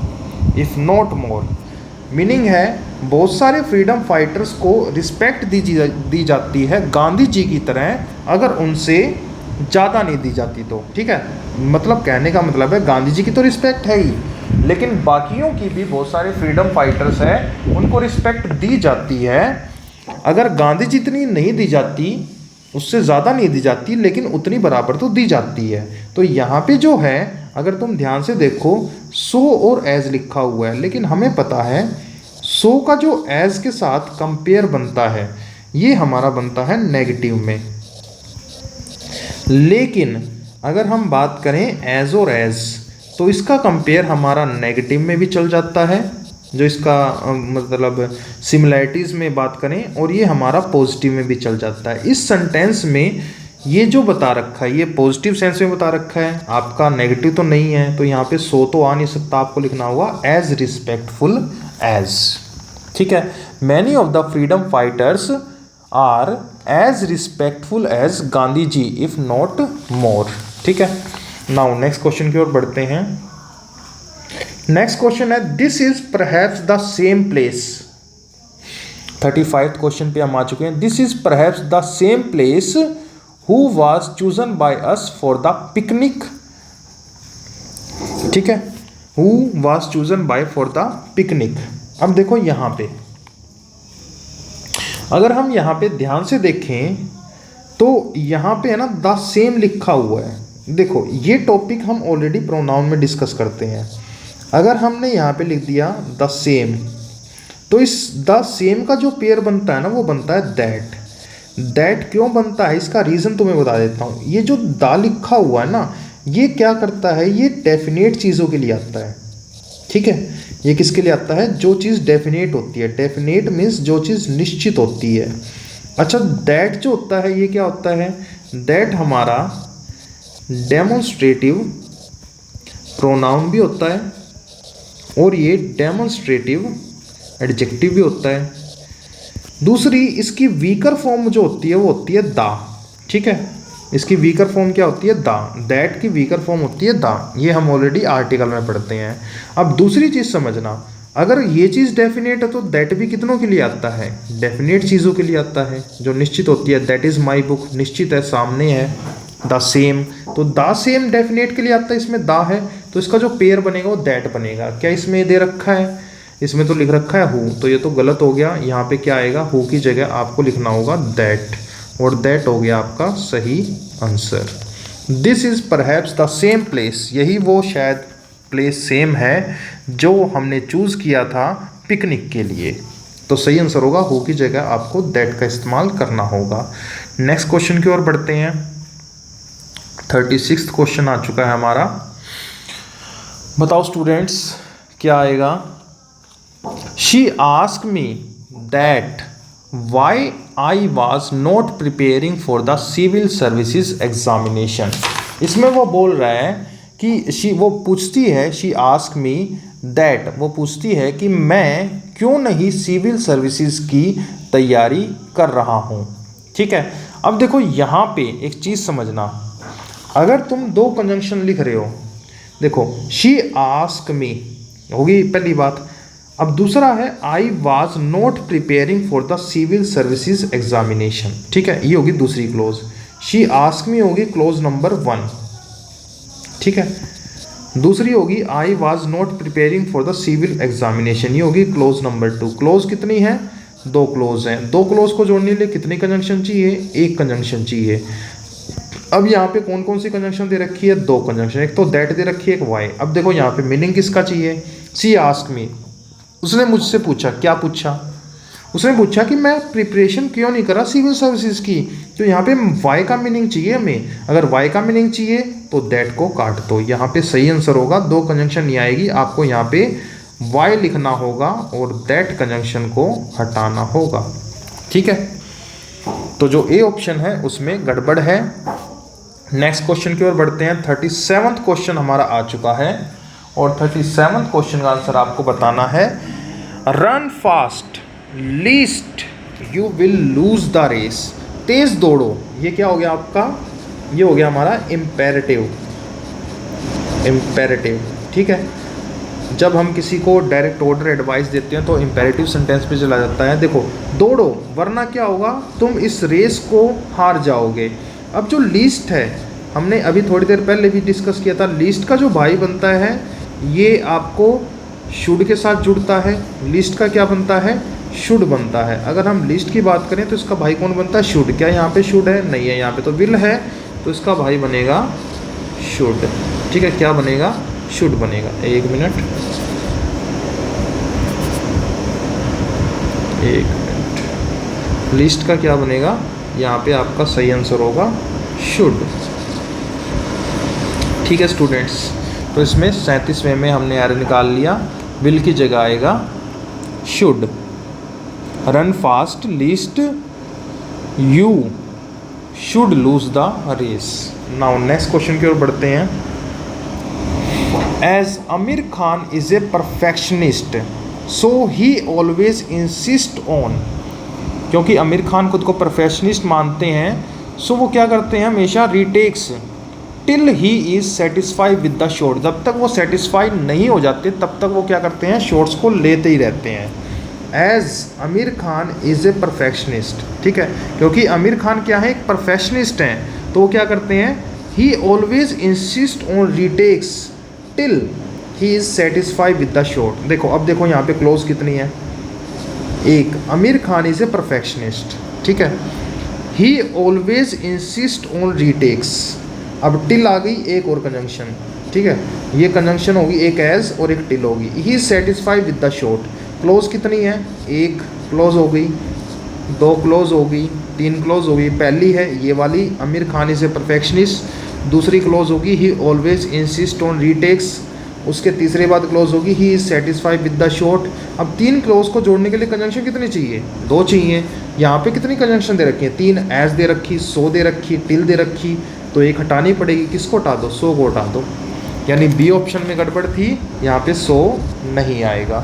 if not more. Meaning है, बहुत सारे फ्रीडम फाइटर्स को रिस्पेक्ट दी जाती है गांधी जी की तरह, अगर उनसे ज़्यादा नहीं दी जाती तो। ठीक है, मतलब कहने का मतलब है गांधी जी की तो रिस्पेक्ट है ही, लेकिन बाकियों की भी बहुत सारे फ्रीडम फाइटर्स हैं, उनको रिस्पेक्ट दी जाती है। अगर गांधी जी इतनी नहीं दी जाती, उससे ज़्यादा नहीं दी जाती, लेकिन उतनी बराबर तो दी जाती है। तो यहाँ पे जो है, अगर तुम ध्यान से देखो, सो और एज लिखा हुआ है, लेकिन हमें पता है सो का जो एज के साथ कंपेयर बनता है ये हमारा बनता है नेगेटिव में। लेकिन अगर हम बात करें एज और एज, तो इसका कंपेयर हमारा नेगेटिव में भी चल जाता है, जो इसका मतलब सिमिलैरिटीज़ में बात करें, और ये हमारा पॉजिटिव में भी चल जाता है। इस सेंटेंस में ये जो बता रखा है ये पॉजिटिव सेंस में बता रखा है, आपका नेगेटिव तो नहीं है, तो यहाँ पे सो तो आ नहीं सकता, आपको लिखना होगा एज रिस्पेक्टफुल एज। ठीक है, many of the freedom fighters are as respectful as Gandhi ji if not more. ठीक है, नाउ नेक्स्ट क्वेश्चन की ओर बढ़ते हैं। नेक्स्ट क्वेश्चन है, this is perhaps the same place. 35th question पे हम आ चुके हैं। This is perhaps the same place who was chosen by us for the picnic. ठीक है, who was chosen by for the picnic. अब देखो यहाँ पे, अगर हम यहाँ पे ध्यान से देखें तो यहाँ पे है ना द सेम लिखा हुआ है। देखो ये टॉपिक हम ऑलरेडी प्रोनाउन में डिस्कस करते हैं। अगर हमने यहाँ पे लिख दिया द सेम, तो इस द सेम का जो पेयर बनता है ना वो बनता है दैट। दैट क्यों बनता है, इसका रीज़न तुम्हें बता देता हूँ। ये जो द लिखा हुआ है ना, ये क्या करता है, ये डेफिनेट चीज़ों के लिए आता है। ठीक है, ये किसके लिए आता है, जो चीज़ डेफिनेट होती है। डेफिनेट मीन्स जो चीज़ निश्चित होती है। अच्छा, दैट जो होता है ये क्या होता है, दैट हमारा डेमोन्स्ट्रेटिव प्रोनाउन भी होता है, और ये डेमोन्स्ट्रेटिव एडजेक्टिव भी होता है। दूसरी इसकी वीकर फॉर्म जो होती है वो होती है द। ठीक है, इसकी वीकर फॉर्म क्या होती है, द। दैट की वीकर फॉर्म होती है द। ये हम ऑलरेडी आर्टिकल में पढ़ते हैं। अब दूसरी चीज़ समझना, अगर ये चीज़ डेफिनेट है तो दैट भी कितनों के लिए आता है, डेफिनेट चीज़ों के लिए आता है, जो निश्चित होती है। दैट इज़ माई बुक, निश्चित है, सामने है। द सेम, तो द सेम डेफिनेट के लिए आता है, इसमें द है, तो इसका जो पेयर बनेगा वो दैट बनेगा। क्या इसमें दे रखा है, इसमें तो लिख रखा है हु, तो ये तो गलत हो गया। यहाँ पे क्या आएगा, हु की जगह आपको लिखना होगा दैट, और दैट हो गया आपका सही answer. This is perhaps the same place, यही वो शायद प्लेस सेम है जो हमने चूज़ किया था पिकनिक के लिए। तो सही आंसर होगा हु की जगह आपको दैट का इस्तेमाल करना होगा। नेक्स्ट क्वेश्चन की ओर बढ़ते हैं। 36th क्वेश्चन आ चुका है हमारा। बताओ स्टूडेंट्स क्या आएगा। She ask me that why I was not preparing for the civil services examination. इसमें वो बोल रहा है कि वो पूछती है, शी आस्क मी दैट, वो पूछती है कि मैं क्यों नहीं सिविल सर्विसेज की तैयारी कर रहा हूँ। ठीक है, अब देखो यहाँ पे एक चीज़ समझना, अगर तुम दो कंजंक्शन लिख रहे हो, देखो शी आस्क मी होगी पहली बात, अब दूसरा है I was not preparing for the civil services examination. ठीक है, ये होगी दूसरी क्लोज। शी आस्क मी होगी क्लोज नंबर 1। ठीक है, दूसरी होगी I was not preparing for the civil examination, ये होगी क्लोज नंबर 2। क्लोज कितनी है? 2 क्लोज हैं। 2 क्लोज को जोड़ने के लिए कितनी कंजंक्शन चाहिए? 1 कंजंक्शन चाहिए। अब यहाँ पे कौन कौन सी कंजंक्शन दे रखी है? 2 कंजंक्शन, एक तो दैट दे रखी है, एक वाई। अब देखो यहाँ पे मीनिंग किसका चाहिए? सी आस्क मी, उसने मुझसे पूछा। क्या पूछा? उसने पूछा कि मैं प्रिपरेशन क्यों नहीं करा सिविल सर्विसेज की। तो यहाँ पे वाई का मीनिंग चाहिए हमें। अगर वाई का मीनिंग चाहिए तो दैट को काट दो। यहाँ पे सही आंसर होगा, 2 कंजंक्शन नहीं आएगी, आपको यहाँ पे वाई लिखना होगा और दैट कंजंक्शन को हटाना होगा। ठीक है, तो जो ए ऑप्शन है उसमें गड़बड़ है। नेक्स्ट क्वेश्चन की ओर बढ़ते हैं। 37वां क्वेश्चन हमारा आ चुका है और 37वां क्वेश्चन का आंसर आपको बताना है। Run fast lest you will lose the race, तेज दौड़ो। ये क्या हो गया आपका? ये हो गया हमारा इम्पेरेटिव। ठीक है, जब हम किसी को डायरेक्ट ऑर्डर एडवाइस देते हैं तो इम्पेरेटिव सेंटेंस पे चला जाता है। देखो, दौड़ो वरना क्या होगा? तुम इस रेस को हार जाओगे। अब जो लीस्ट है, हमने अभी थोड़ी देर पहले भी डिस्कस किया था, लीस्ट का जो भाई बनता है ये आपको शुड के साथ जुड़ता है। लिस्ट का क्या बनता है? शुड बनता है। अगर हम लिस्ट की बात करें तो इसका भाई कौन बनता है? शुड। क्या यहाँ पे शुड है? नहीं है, यहाँ पे तो विल है, तो इसका भाई बनेगा शुड। ठीक है, क्या बनेगा? शुड बनेगा। एक मिनट, लिस्ट का क्या बनेगा? यहाँ पे आपका सही आंसर होगा शुड। ठीक है स्टूडेंट्स, तो इसमें 37वें में हमने एरर निकाल लिया, विल की जगह आएगा should. Run fast lest you should lose the race. Now next question की ओर बढ़ते हैं। As Aamir Khan is a perfectionist so he always insist on, क्योंकि आमिर खान खुद को परफेक्शनिस्ट मानते हैं, सो वो क्या करते हैं? हमेशा retakes till he is satisfied with the shot. जब तक वो सेटिस्फाइड नहीं हो जाते तब तक वो क्या करते हैं? शॉट्स को लेते ही रहते हैं। As Aamir Khan is a perfectionist, ठीक है, क्योंकि आमिर खान क्या है? एक परफेक्शनिस्ट हैं, तो वो क्या करते हैं? ही always insist on retakes till he is satisfied with the shot. देखो, अब देखो यहाँ पे क्लोज कितनी है? एक। Aamir Khan is a perfectionist, ठीक है, ही ऑलवेज इंसिस्ट ऑन रीटेक्स। अब टिल आ गई, एक और कंजंक्शन, ठीक है, ये कंजंक्शन होगी, एक एज और एक टिल होगी। He is satisfied with the shot. Close कितनी है? एक क्लोज हो गई, 2 क्लोज हो गई, 3 क्लोज हो गई। पहली है ये वाली, Aamir Khan is a perfectionist. दूसरी क्लोज होगी ही ऑलवेज इंसिस्ट ऑन रीटेक्स। उसके तीसरे बाद क्लोज होगी he is satisfied with the shot. अब 3 क्लोज को जोड़ने के लिए कंजंक्शन कितनी चाहिए? 2 चाहिए। यहाँ पे कितनी कंजंक्शन दे रखी है? 3 एज दे रखी, सो दे रखी, टिल दे रखी, तो एक हटानी पड़ेगी। किसको हटा दो? सो को हटा दो। यानी बी ऑप्शन में गड़बड़ थी, यहाँ पे सो नहीं आएगा।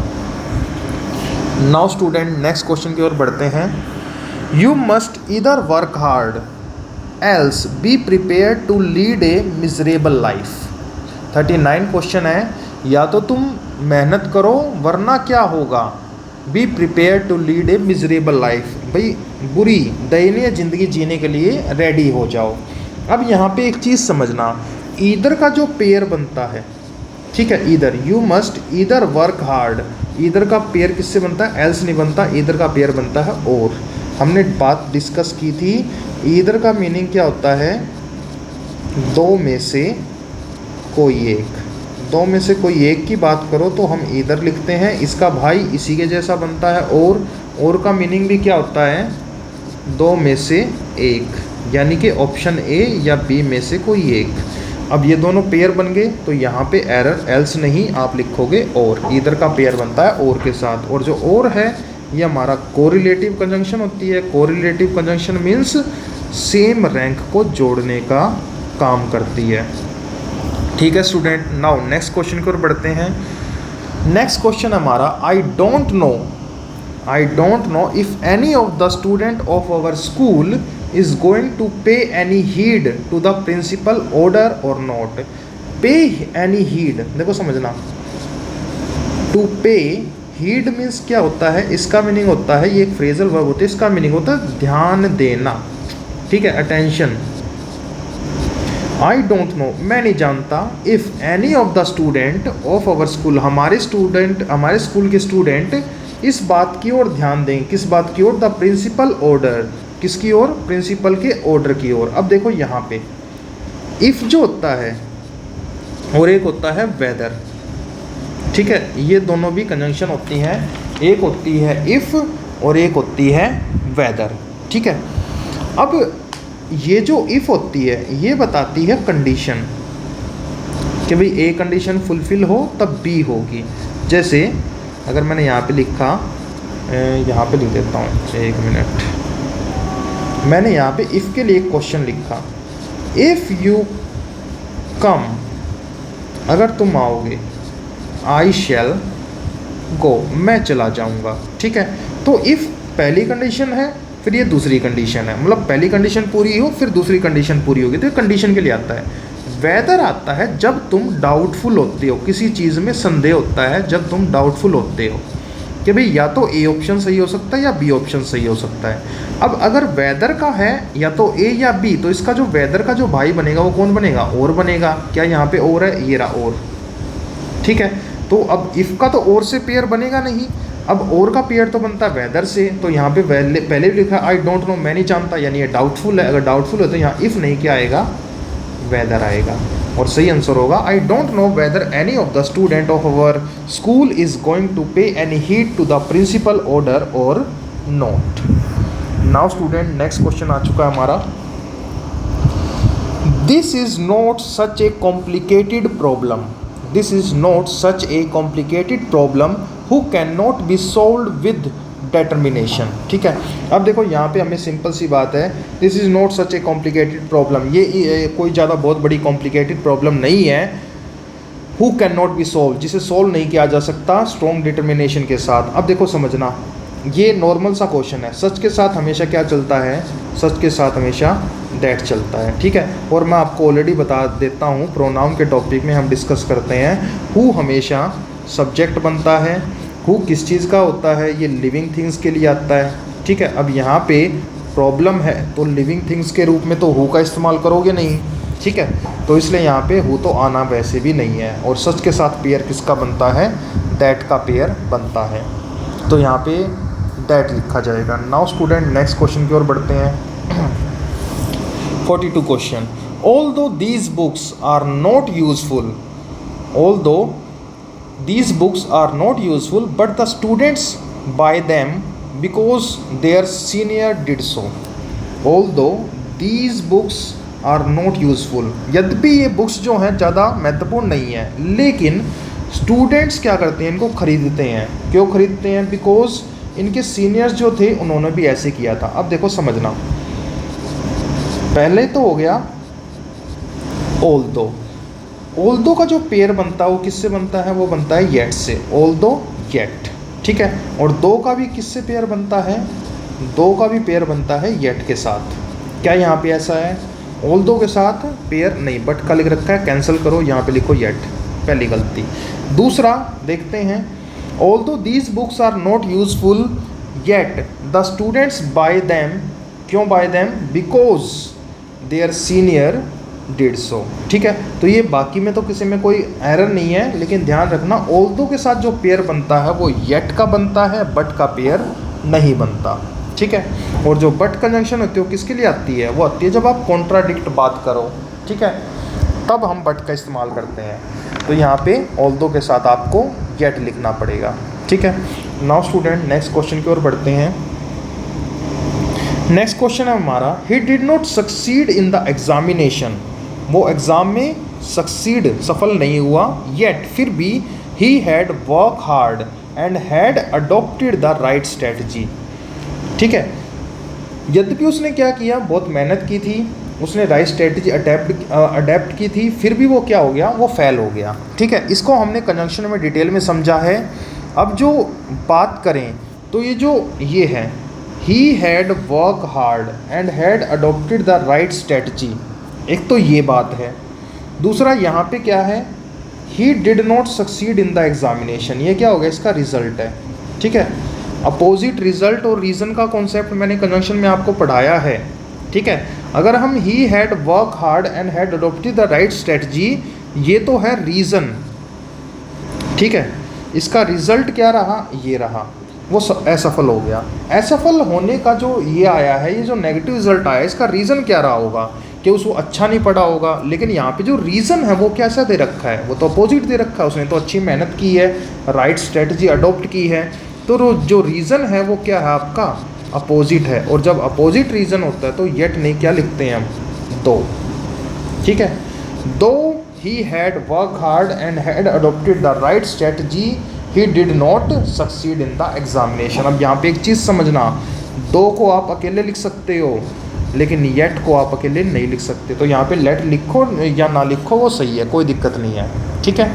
नाउ स्टूडेंट नेक्स्ट क्वेश्चन की ओर बढ़ते हैं। You must either work hard else be prepare to lead a miserable life. 39 question है, या तो तुम मेहनत करो वरना क्या होगा? Be prepare to lead a miserable life, भाई बुरी दयनीय ज़िंदगी जीने के लिए रेडी हो जाओ। अब यहाँ पे एक चीज़ समझना, ईदर का जो पेयर बनता है, ठीक है, either, you must either work hard, either का पेयर किससे बनता है? एल्स नहीं बनता, ईदर का पेयर बनता है और। हमने बात डिस्कस की थी, ईदर का मीनिंग क्या होता है? 2 में से कोई एक। 2 में से कोई एक की बात करो तो हम ईदर लिखते हैं, इसका भाई इसी के जैसा बनता है और का मीनिंग भी क्या होता है? 2 में से एक, यानी कि ऑप्शन ए या बी में से कोई एक। अब ये दोनों पेयर बन गए तो यहाँ पे एरर, एल्स नहीं, आप लिखोगे और। ईदर का पेयर बनता है और के साथ, और जो और है ये हमारा कोरिलेटिव कंजंक्शन होती है। Correlative conjunction means same rank को जोड़ने का काम करती है। ठीक है स्टूडेंट, नाउ नेक्स्ट क्वेश्चन की ओर बढ़ते हैं। नेक्स्ट क्वेश्चन हमारा, I don't know if any of the student of our school is going to pay any heed to the principal order or not. Pay any heed, देखो समझना, to pay heed means क्या होता है? इसका meaning होता है, ये एक फ्रेजल वर्ब होता है, इसका मीनिंग होता है ध्यान देना, ठीक है, अटेंशन। आई डोंट नो, मैं नहीं जानता, if any of the student of our school, हमारे स्कूल के स्टूडेंट इस बात की ओर ध्यान दें, किस बात की ओर, द प्रिंसिपल ऑर्डर, किसकी ओर, प्रिंसिपल के ऑर्डर की ओर। अब देखो यहाँ पे इफ़ जो होता है और एक होता है वेदर, ठीक है, ये दोनों भी कंजंक्शन होती हैं, एक होती है इफ़ और एक होती है वेदर, ठीक है। अब ये जो इफ़ होती है ये बताती है कंडीशन कि भाई ए कंडीशन फुलफ़िल हो तब बी होगी। जैसे अगर मैंने यहाँ पे लिखा, यहाँ पे लिख देता हूँ, एक मिनट, मैंने यहाँ पे इफ़ के लिए एक क्वेश्चन लिखा, इफ़ यू कम, अगर तुम आओगे, आई शैल गो, मैं चला जाऊँगा, ठीक है। तो इफ़ पहली कंडीशन है, फिर ये दूसरी कंडीशन है, मतलब पहली कंडीशन पूरी हो फिर दूसरी कंडीशन पूरी होगी, तो ये कंडीशन के लिए आता है। वेदर आता है जब तुम डाउटफुल होते हो, किसी चीज़ में संदेह होता है जब तुम डाउटफुल होते हो कि भाई या तो ए ऑप्शन सही हो सकता है या बी ऑप्शन सही हो सकता है। अब अगर वेदर का है या तो ए या बी, तो इसका जो वेदर का जो भाई बनेगा वो कौन बनेगा, और बनेगा। क्या यहाँ पे और है, ये रहा और, ठीक है। तो अब इफ़ का तो और से पेयर बनेगा नहीं, अब और का पेयर तो बनता है वेदर से, तो यहाँ पे पहले भी लिखा आई डोंट नो, मैं नहीं जानता, यानी ये डाउटफुल है। अगर डाउटफुल है तो यहाँ इफ़ नहीं, क्या आएगा, वेदर आएगा। और सही आंसर होगा I don't know whether any of the student of our school is going to pay any heed to the principal order और not. Now student, next question आ चुका है हमारा, this is not such a complicated problem, this is not such a complicated problem who can not be solve with determination, ठीक है। अब देखो यहाँ पे हमें सिंपल सी बात है, this is not such a complicated problem, ये कोई ज़्यादा बहुत बड़ी कॉम्प्लिकेटेड प्रॉब्लम नहीं है। Who can not be solve, जिसे सोल्व नहीं किया जा सकता स्ट्रॉन्ग डिटर्मिनेशन के साथ। अब देखो समझना, ये नॉर्मल सा क्वेश्चन है, सच के साथ हमेशा क्या चलता है, सच के साथ हमेशा दैट चलता है, ठीक है। और मैं आपको ऑलरेडी बता देता हूँ, प्रोनाउन के टॉपिक में हम डिस्कस करते हैं, हु हमेशा सब्जेक्ट बनता है, हु किस चीज़ का होता है, ये लिविंग थिंग्स के लिए आता है, ठीक है। अब यहाँ पे प्रॉब्लम है तो लिविंग थिंग्स के रूप में तो हु का इस्तेमाल करोगे नहीं, ठीक है, तो इसलिए यहाँ पे हु तो आना वैसे भी नहीं है। और सच के साथ पेयर किसका बनता है, दैट का पेयर बनता है, तो यहाँ पे दैट लिखा जाएगा। नाउ स्टूडेंट, नेक्स्ट क्वेश्चन की ओर बढ़ते हैं। 42 question, although these books are not useful, although these books are not useful but the students buy them because their senior did so, although these books are not useful, यद्यपि ये books जो हैं ज़्यादा महत्वपूर्ण नहीं है, लेकिन स्टूडेंट्स क्या करते हैं, इनको खरीदते हैं। क्यों खरीदते हैं, बिकॉज इनके सीनियर्स जो थे उन्होंने भी ऐसे किया था। अब देखो समझना, पहले तो हो गया ऑल्दो, ऑल्दो का जो पेयर बनता है वो किससे बनता है, वो बनता है येट से, ऑल्दो येट, ठीक है। और दो का भी किससे पेयर बनता है, दो का भी पेयर बनता है येट के साथ। क्या यहाँ पे ऐसा है, ऑल्दो के साथ पेयर नहीं, बट का लिख रखा है, कैंसिल करो, यहाँ पे लिखो येट, पहली गलती। दूसरा देखते हैं, although these books are not useful yet the students buy them, क्यों buy them, because their senior did so, ठीक है। तो ये बाकी में तो किसी में कोई एरर नहीं है, लेकिन ध्यान रखना ऑल्दो के साथ जो पेयर बनता है वो येट का बनता है, बट का पेयर नहीं बनता, ठीक है। और जो बट कंजंक्शन होती है वो किसके लिए आती है, वो आती है जब आप कॉन्ट्राडिक्ट बात करो, ठीक है, तब हम बट का इस्तेमाल करते हैं। तो यहाँ पे ऑल्दो के साथ आपको येट लिखना पड़ेगा, ठीक है। नाउ स्टूडेंट, नेक्स्ट क्वेश्चन की ओर बढ़ते हैं। नेक्स्ट क्वेश्चन है हमारा, he did not succeed in the examination, वो एग्ज़ाम में सक्सीड सफल नहीं हुआ, येट फिर भी he had work hard and had adopted the right strategy, ठीक है। यद्यपि उसने क्या किया, बहुत मेहनत की थी, उसने राइट स्ट्रेटजी अडेप्ट की थी, फिर भी वो क्या हो गया, वो फेल हो गया, ठीक है। इसको हमने कंजंक्शन में डिटेल में समझा है। अब जो बात करें तो ये जो ये है, he had work hard and had adopted the right strategy, एक तो ये बात है। दूसरा यहाँ पे क्या है, he did not succeed in the examination, ये क्या हो गया, इसका रिजल्ट है, ठीक है। अपोजिट रिजल्ट और रीज़न का कॉन्सेप्ट मैंने कंजंक्शन में आपको पढ़ाया है, ठीक है। अगर हम he had work hard and had adopted the right strategy, ये तो है रीज़न, ठीक है। इसका रिजल्ट क्या रहा, ये रहा, वो असफल हो गया। असफल होने का जो ये आया है, ये जो नेगेटिव रिजल्ट आया, इसका रीज़न क्या रहा होगा कि उसको अच्छा नहीं पढ़ा होगा। लेकिन यहाँ पे जो रीज़न है वो कैसा दे रखा है, वो तो अपोजिट दे रखा है। उसने तो अच्छी मेहनत की है, राइट स्ट्रेटजी अडोप्ट की है, तो जो रीज़न है वो क्या है आपका, अपोजिट है। और जब अपोजिट रीज़न होता है तो येट नहीं क्या लिखते हैं हम, दो, ठीक है। दो he had worked hard and had adopted the right strategy, he did not succeed in the examination। अब यहाँ पे एक चीज़ समझना, दो को आप अकेले लिख सकते हो लेकिन येट को आप अकेले नहीं लिख सकते। तो यहाँ पे लेट लिखो या ना लिखो वो सही है, कोई दिक्कत नहीं है, ठीक है।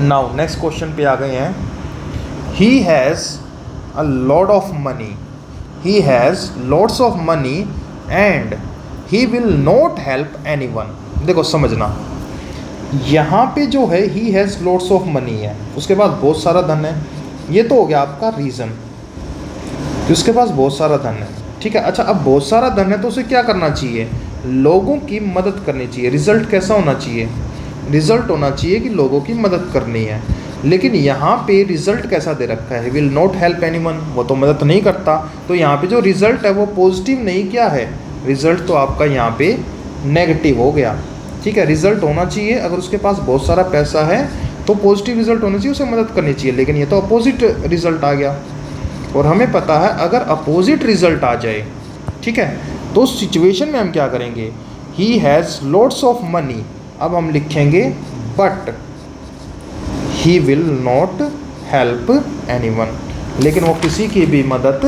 नाउ नेक्स्ट क्वेश्चन पे आ गए हैं। he has a lot of money, he has lots of money and he will not help anyone। देखो समझना, यहाँ पे जो है he has lots of money है, उसके पास बहुत सारा धन है, ये तो हो गया आपका रीज़न कि उसके पास बहुत सारा धन है, ठीक है। अच्छा, अब बहुत सारा धन है तो उसे क्या करना चाहिए, लोगों की मदद करनी चाहिए। रिजल्ट कैसा होना चाहिए, रिजल्ट होना चाहिए कि लोगों की मदद करनी है। लेकिन यहाँ पे रिजल्ट कैसा दे रखा है, विल नॉट हेल्प एनीवन, वो तो मदद नहीं करता। तो यहाँ पे जो रिजल्ट है वो पॉजिटिव नहीं, क्या है, रिजल्ट तो आपका यहाँ पे नेगेटिव हो गया, ठीक है। रिजल्ट होना चाहिए, अगर उसके पास बहुत सारा पैसा है तो पॉजिटिव रिजल्ट होना चाहिए, उसे मदद करनी चाहिए। लेकिन ये तो अपोजिट रिजल्ट आ गया, और हमें पता है अगर अपोजिट रिजल्ट आ जाए, ठीक है, तो उस सिचुएशन में हम क्या करेंगे, he has lots of money, अब हम लिखेंगे but he will not help anyone, लेकिन वो किसी की भी मदद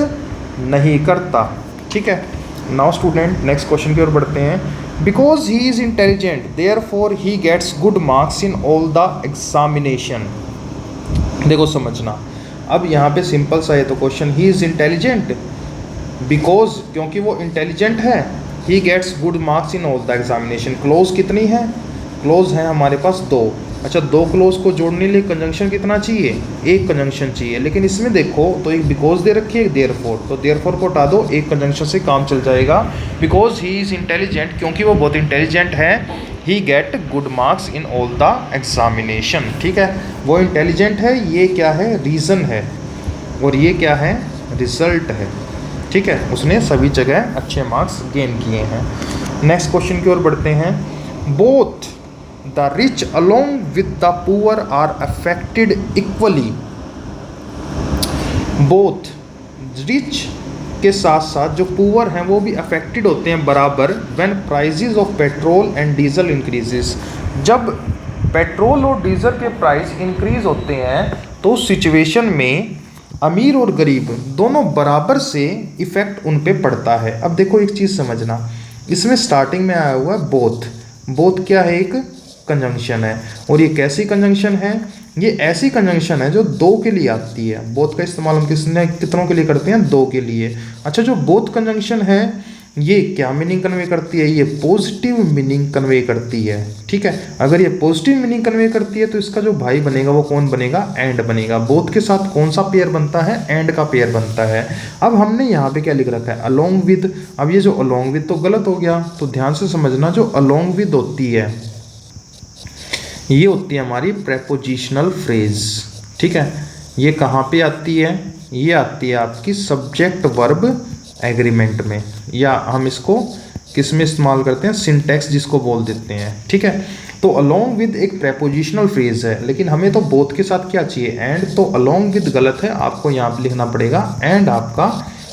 नहीं करता, ठीक है। नाउ स्टूडेंट नेक्स्ट क्वेश्चन की ओर बढ़ते हैं। Because he is intelligent therefore he gets good marks in all the examination. देखो समझना, अब यहाँ पे सिंपल सा है तो question, he is intelligent because, क्योंकि वो इंटेलिजेंट है, he gets good marks in all the examination. Clause कितनी है, क्लोज है हमारे पास दो। अच्छा, दो क्लोज को जोड़ने के लिए कंजंक्शन कितना चाहिए, एक कंजंक्शन चाहिए। लेकिन इसमें देखो तो एक बिकॉज दे रखी है, एक देयरफॉर, तो देयरफॉर को हटा दो, एक कंजंक्शन से काम चल जाएगा। बिकॉज ही इज़ इंटेलिजेंट, क्योंकि वो बहुत इंटेलिजेंट है, he get good marks in all the examination, ठीक है। वो इंटेलिजेंट है, ये क्या है, रीज़न है, और ये क्या है, रिजल्ट है, ठीक है। उसने सभी जगह अच्छे मार्क्स गेन किए हैं। नेक्स्ट क्वेश्चन की ओर बढ़ते हैं। Both the rich along with the poor are affected equally. Both rich के साथ साथ जो पुअर हैं वो भी अफेक्टेड होते हैं बराबर, when prizes of petrol and diesel increases. जब पेट्रोल और डीजल के प्राइस इंक्रीज होते हैं तो उस सिचुएशन में अमीर और गरीब दोनों बराबर से इफ़ेक्ट उन पे पड़ता है। अब देखो एक चीज़ समझना, इसमें स्टार्टिंग में आया हुआ है बोथ। बोथ क्या है, एक कंजंक्शन है, और ये कैसी कंजंक्शन है, ये ऐसी कंजंक्शन है जो दो के लिए आती है। बोथ का इस्तेमाल हम कितनों के लिए करते हैं, दो के लिए। अच्छा, जो बोथ कंजंक्शन है ये क्या मीनिंग कन्वे करती है, ये पॉजिटिव मीनिंग कन्वे करती है, ठीक है। अगर ये पॉजिटिव मीनिंग कन्वे करती है तो इसका जो भाई बनेगा वो कौन बनेगा, एंड बनेगा। बोथ के साथ कौन सा पेयर बनता है, एंड का पेयर बनता है। अब हमने यहाँ पे क्या लिख रखा है, अलोंग विद। अब ये जो अलोंग विद तो गलत हो गया, तो ध्यान से समझना, जो अलोंग विद होती है ये होती है हमारी प्रेपोजिशनल फ्रेज, ठीक है। ये कहाँ पे आती है, ये आती है आपकी सब्जेक्ट वर्ब एग्रीमेंट में, या हम इसको किस में इस्तेमाल करते हैं, सिंटैक्स जिसको बोल देते हैं, ठीक है। तो अलोंग विद एक प्रेपोजिशनल फ्रेज है, लेकिन हमें तो बोथ के साथ क्या चाहिए, एंड। तो अलोंग विद गलत है, आपको यहाँ पे लिखना पड़ेगा एंड, आपका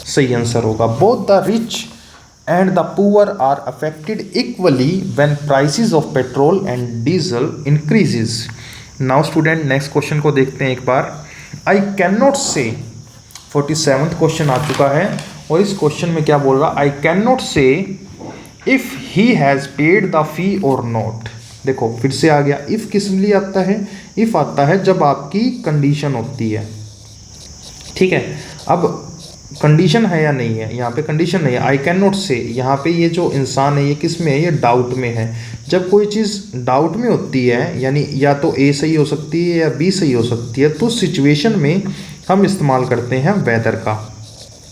सही आंसर होगा। Both the rich and the poor are affected equally when prices of petrol and diesel increases। Now student next question को देखते हैं एक बार। I cannot say 47th question आ चुका है, और इस क्वेश्चन में क्या बोल रहा, I cannot say if he has paid the fee or not। देखो फिर से आ गया, if किस लिए आता है, if आता है जब आपकी कंडीशन होती है, ठीक है। अब कंडीशन है या नहीं है, यहाँ पे कंडीशन नहीं है, आई कैन नॉट से। यहाँ पे ये जो इंसान है ये किस में है, ये डाउट में है। जब कोई चीज़ डाउट में होती है, यानी या तो ए सही हो सकती है या बी सही हो सकती है, तो सिचुएशन में हम इस्तेमाल करते हैं वेदर का,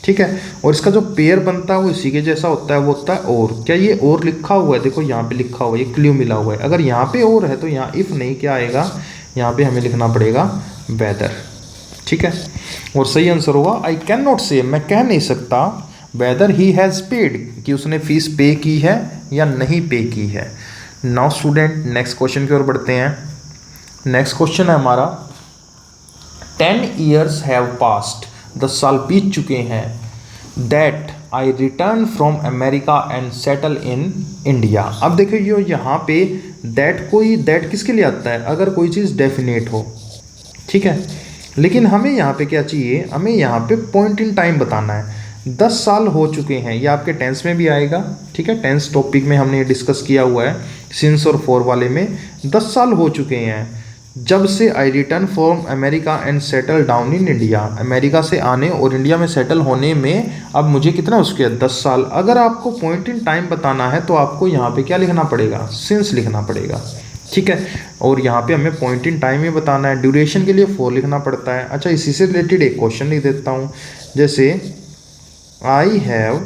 ठीक है। और इसका जो पेयर बनता है वो इसी के जैसा होता है, वो होता है और। क्या ये और लिखा हुआ है, देखो यहाँ पे लिखा हुआ है, ये क्ल्यू मिला हुआ है। अगर यहाँ पे और है तो यहाँ इफ़ नहीं, क्या आएगा, यहाँ पे हमें लिखना पड़ेगा वेदर, ठीक है। और सही आंसर होगा आई कैन नॉट से, मैं कह नहीं सकता, वेदर ही हैज़ पेड, कि उसने फीस पे की है या नहीं पे की है। नाउ स्टूडेंट नेक्स्ट क्वेश्चन की ओर बढ़ते हैं। नेक्स्ट क्वेश्चन है हमारा 10 years हैव पास्ड, 10 साल बीत चुके हैं, that I return from America and settle in India. अब देखिए यो यहाँ पे दैट किसके लिए आता है, अगर कोई चीज़ डेफिनेट हो, ठीक है। लेकिन हमें यहाँ पे क्या चाहिए, हमें यहाँ पे पॉइंट इन टाइम बताना है। 10 साल हो चुके हैं, ये आपके टेंस में भी आएगा, ठीक है। टेंस टॉपिक में हमने ये डिस्कस किया हुआ है, सिंस और फॉर वाले में। 10 साल हो चुके हैं जब से I return from America and settle down in India, America से आने और इंडिया में सेटल होने में अब मुझे कितना उसके 10 साल। अगर आपको पॉइंट इन टाइम बताना है तो आपको यहाँ पे क्या लिखना पड़ेगा, सिंस लिखना पड़ेगा, ठीक है। और यहाँ पे हमें पॉइंट इन टाइम ही बताना है, ड्यूरेशन के लिए फॉर लिखना पड़ता है। अच्छा, इसी से रिलेटेड एक क्वेश्चन लिख देता हूँ, जैसे I have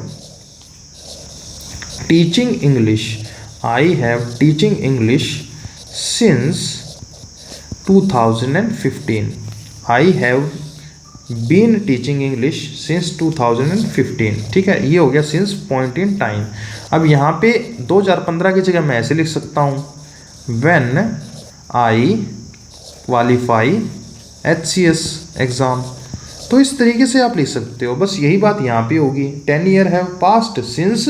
teaching English, I have teaching English since 2015, I have been teaching English since 2015, ठीक है। ये हो गया सिंस पॉइंट इन टाइम। अब यहाँ पे 2015 की जगह मैं ऐसे लिख सकता हूँ, when I qualify HCS exam. तो इस तरीके से आप लिख सकते हो, बस यही बात यहाँ पे होगी। 10 ईयर हैव पास्ट सिंस,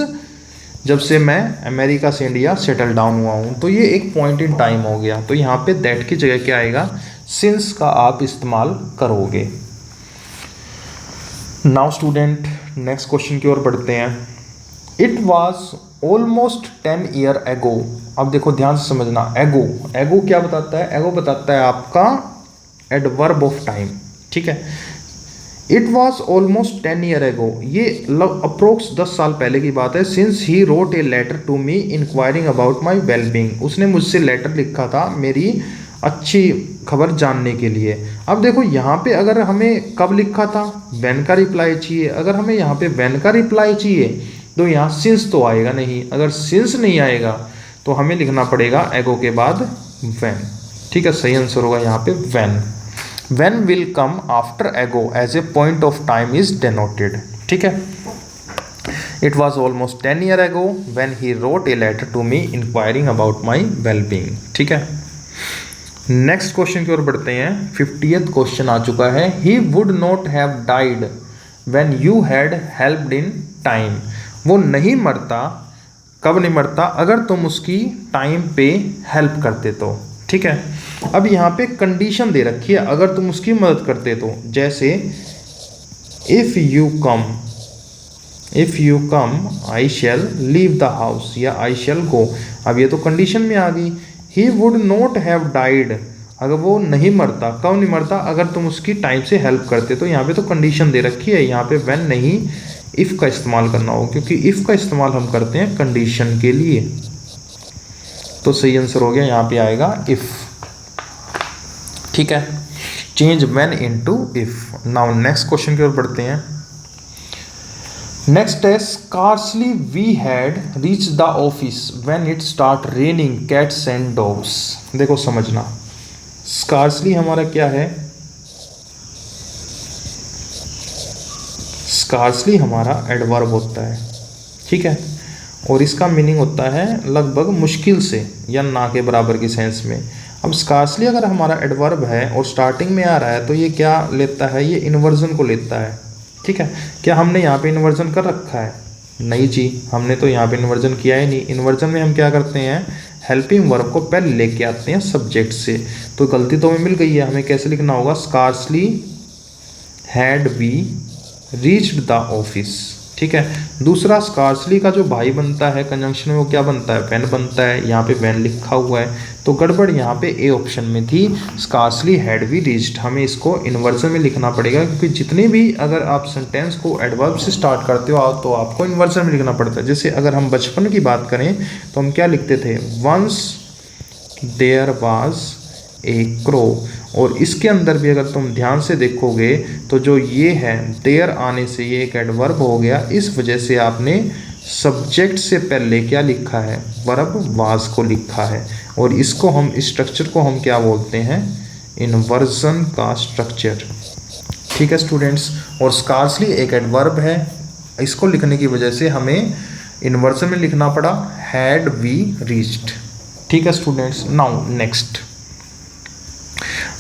जब से मैं अमेरिका से इंडिया सेटल डाउन हुआ हूँ, तो ये एक पॉइंट इन टाइम हो गया। तो यहाँ पे दैट की जगह क्या आएगा, सिंस का आप इस्तेमाल करोगे। नाउ स्टूडेंट नेक्स्ट क्वेश्चन की ओर बढ़ते हैं। It was almost 10 year ago. अब देखो ध्यान से समझना, एगो क्या बताता है, एगो बताता है आपका एडवर्ब ऑफ टाइम, ठीक है। It was almost 10 year ago, ये अप्रोक्स 10 साल पहले की बात है। Since he wrote a letter to me inquiring about my wellbeing, उसने मुझसे लेटर लिखा था मेरी अच्छी खबर जानने के लिए। अब देखो यहाँ पे अगर हमें कब लिखा था, व्हेन का रिप्लाई चाहिए। अगर हमें यहाँ पे व्हेन का रिप्लाई चाहिए तो यहाँ सिंस तो आएगा नहीं, अगर सिंस नहीं आएगा तो हमें लिखना पड़ेगा एगो के बाद व्हेन, ठीक है। सही आंसर होगा यहाँ पे when. When will come after ago as a point of time is denoted, ठीक है। It was almost 10 year ago when he wrote a letter to me inquiring about my well-being, ठीक है। नेक्स्ट क्वेश्चन की ओर बढ़ते हैं। 50th question आ चुका है। He would not have died when you had helped in time, वो नहीं मरता, कब नहीं मरता, अगर तुम उसकी टाइम पे हेल्प करते तो, ठीक है। अब यहाँ पे कंडीशन दे रखी है, अगर तुम उसकी मदद करते तो, जैसे if you come I shall leave the house या आई शैल गो। अब ये तो कंडीशन में आ गई। ही वुड नॉट हैव डाइड, अगर वो नहीं मरता, कब नहीं मरता, अगर तुम उसकी टाइम से हेल्प करते तो। यहाँ पे तो कंडीशन दे रखी है, यहाँ पे व्हेन नहीं इफ़ का इस्तेमाल करना हो, क्योंकि इफ़ का इस्तेमाल हम करते हैं कंडीशन के लिए। तो सही आंसर हो गया, यहाँ पे आएगा इफ़, ठीक है। Change when into if. Now next question की ओर बढ़ते हैं। नेक्स्ट है scarcely we had reach the office when it start raining cats and dogs. देखो समझना, स्कार्सली हमारा क्या है, स्कार्सली हमारा एडवर्ब होता है, ठीक है। और इसका मीनिंग होता है लगभग मुश्किल से या ना के बराबर की सेंस में। अब स्कार्सली अगर हमारा एडवर्ब है और स्टार्टिंग में आ रहा है तो ये क्या लेता है, ये इन्वर्जन को लेता है, ठीक है। क्या हमने यहाँ पे इन्वर्जन कर रखा है, नहीं जी, हमने तो यहाँ पे इन्वर्जन किया ही नहीं। इन्वर्जन में हम क्या करते हैं, हेल्पिंग वर्ब को पहले लेके आते हैं सब्जेक्ट से। तो गलती तो हमें मिल गई है, हमें कैसे लिखना होगा, scarcely had we reached the office, ठीक है। दूसरा स्कार्सली का जो भाई बनता है कंजंक्शन में, वो क्या बनता है, व्हेन बनता है। यहाँ पे व्हेन लिखा हुआ है तो गड़बड़ यहाँ पे ए ऑप्शन में थी, स्कार्सली हैड वी रीच्ड। हमें इसको इन्वर्जन में लिखना पड़ेगा, क्योंकि जितने भी अगर आप सेंटेंस को एडवर्ब से स्टार्ट करते हो तो आपको इन्वर्जन में लिखना पड़ता है। जैसे अगर हम बचपन की बात करें तो हम क्या लिखते थे, once there was a crow. और इसके अंदर भी अगर तुम ध्यान से देखोगे तो जो ये है देयर आने से ये एक एडवर्ब हो गया, इस वजह से आपने सब्जेक्ट से पहले क्या लिखा है, वर्ब वाज को लिखा है। और इसको हम स्ट्रक्चर को हम क्या बोलते हैं, इन्वर्जन का स्ट्रक्चर। ठीक है स्टूडेंट्स, और स्कार्सली एक एडवर्ब है, इसको लिखने की वजह से हमें इन्वर्जन में लिखना पड़ा हैड वी रीच्ड। ठीक है students, now next,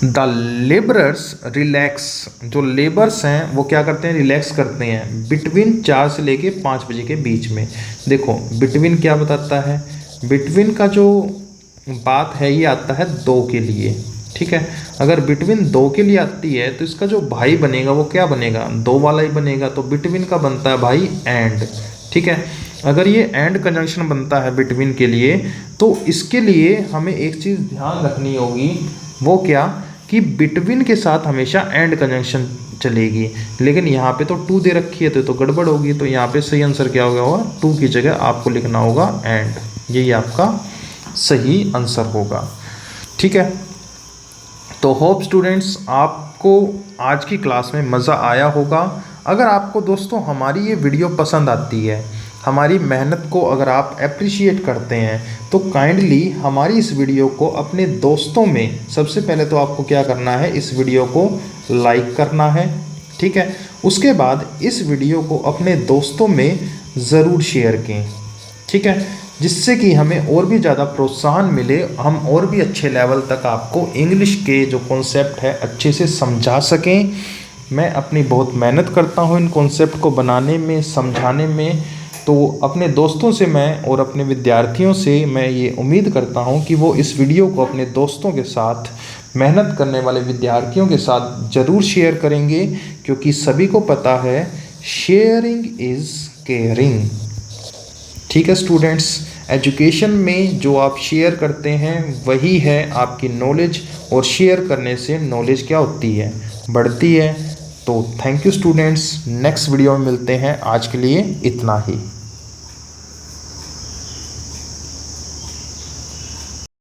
the labourers relax, जो लेबर्स हैं वो क्या करते हैं, रिलैक्स करते हैं बिटवीन 4 से लेके 5 बजे के बीच में। देखो बिटवीन क्या बताता है, बिटवीन का जो बात है ये आता है 2 के लिए। ठीक है, अगर बिटवीन 2 के लिए आती है तो इसका जो भाई बनेगा वो क्या बनेगा, 2 वाला ही बनेगा, तो बिटवीन का बनता है भाई एंड। ठीक है, अगर ये एंड कंजंक्शन बनता है बिटवीन के लिए तो इसके लिए हमें एक चीज़ ध्यान रखनी होगी, वो क्या कि बिटवीन के साथ हमेशा एंड कंजंक्शन चलेगी। लेकिन यहाँ पे तो 2 दे रखी है तो गड़बड़ होगी, तो यहाँ पे सही आंसर क्या होगा, 2 की जगह आपको लिखना होगा एंड, यही आपका सही आंसर होगा। ठीक है, तो होप स्टूडेंट्स आपको आज की क्लास में मज़ा आया होगा। अगर आपको दोस्तों हमारी ये वीडियो पसंद आती है, हमारी मेहनत को अगर आप अप्रिशिएट करते हैं, तो काइंडली हमारी इस वीडियो को अपने दोस्तों में, सबसे पहले तो आपको क्या करना है, इस वीडियो को लाइक करना है। ठीक है, उसके बाद इस वीडियो को अपने दोस्तों में ज़रूर शेयर करें। ठीक है, जिससे कि हमें और भी ज़्यादा प्रोत्साहन मिले, हम और भी अच्छे लेवल तक आपको इंग्लिश के जो कॉन्सेप्ट है अच्छे से समझा सकें। मैं अपनी बहुत मेहनत करता हूँ इन कॉन्सेप्ट को बनाने में, समझाने में, तो अपने दोस्तों से मैं और अपने विद्यार्थियों से मैं ये उम्मीद करता हूँ कि वो इस वीडियो को अपने दोस्तों के साथ, मेहनत करने वाले विद्यार्थियों के साथ ज़रूर शेयर करेंगे, क्योंकि सभी को पता है शेयरिंग इज़ केयरिंग। ठीक है स्टूडेंट्स, एजुकेशन में जो आप शेयर करते हैं वही है आपकी नॉलेज, और शेयर करने से नॉलेज क्या होती है, बढ़ती है। तो thank you students, next video में मिलते हैं, आज के लिए इतना ही।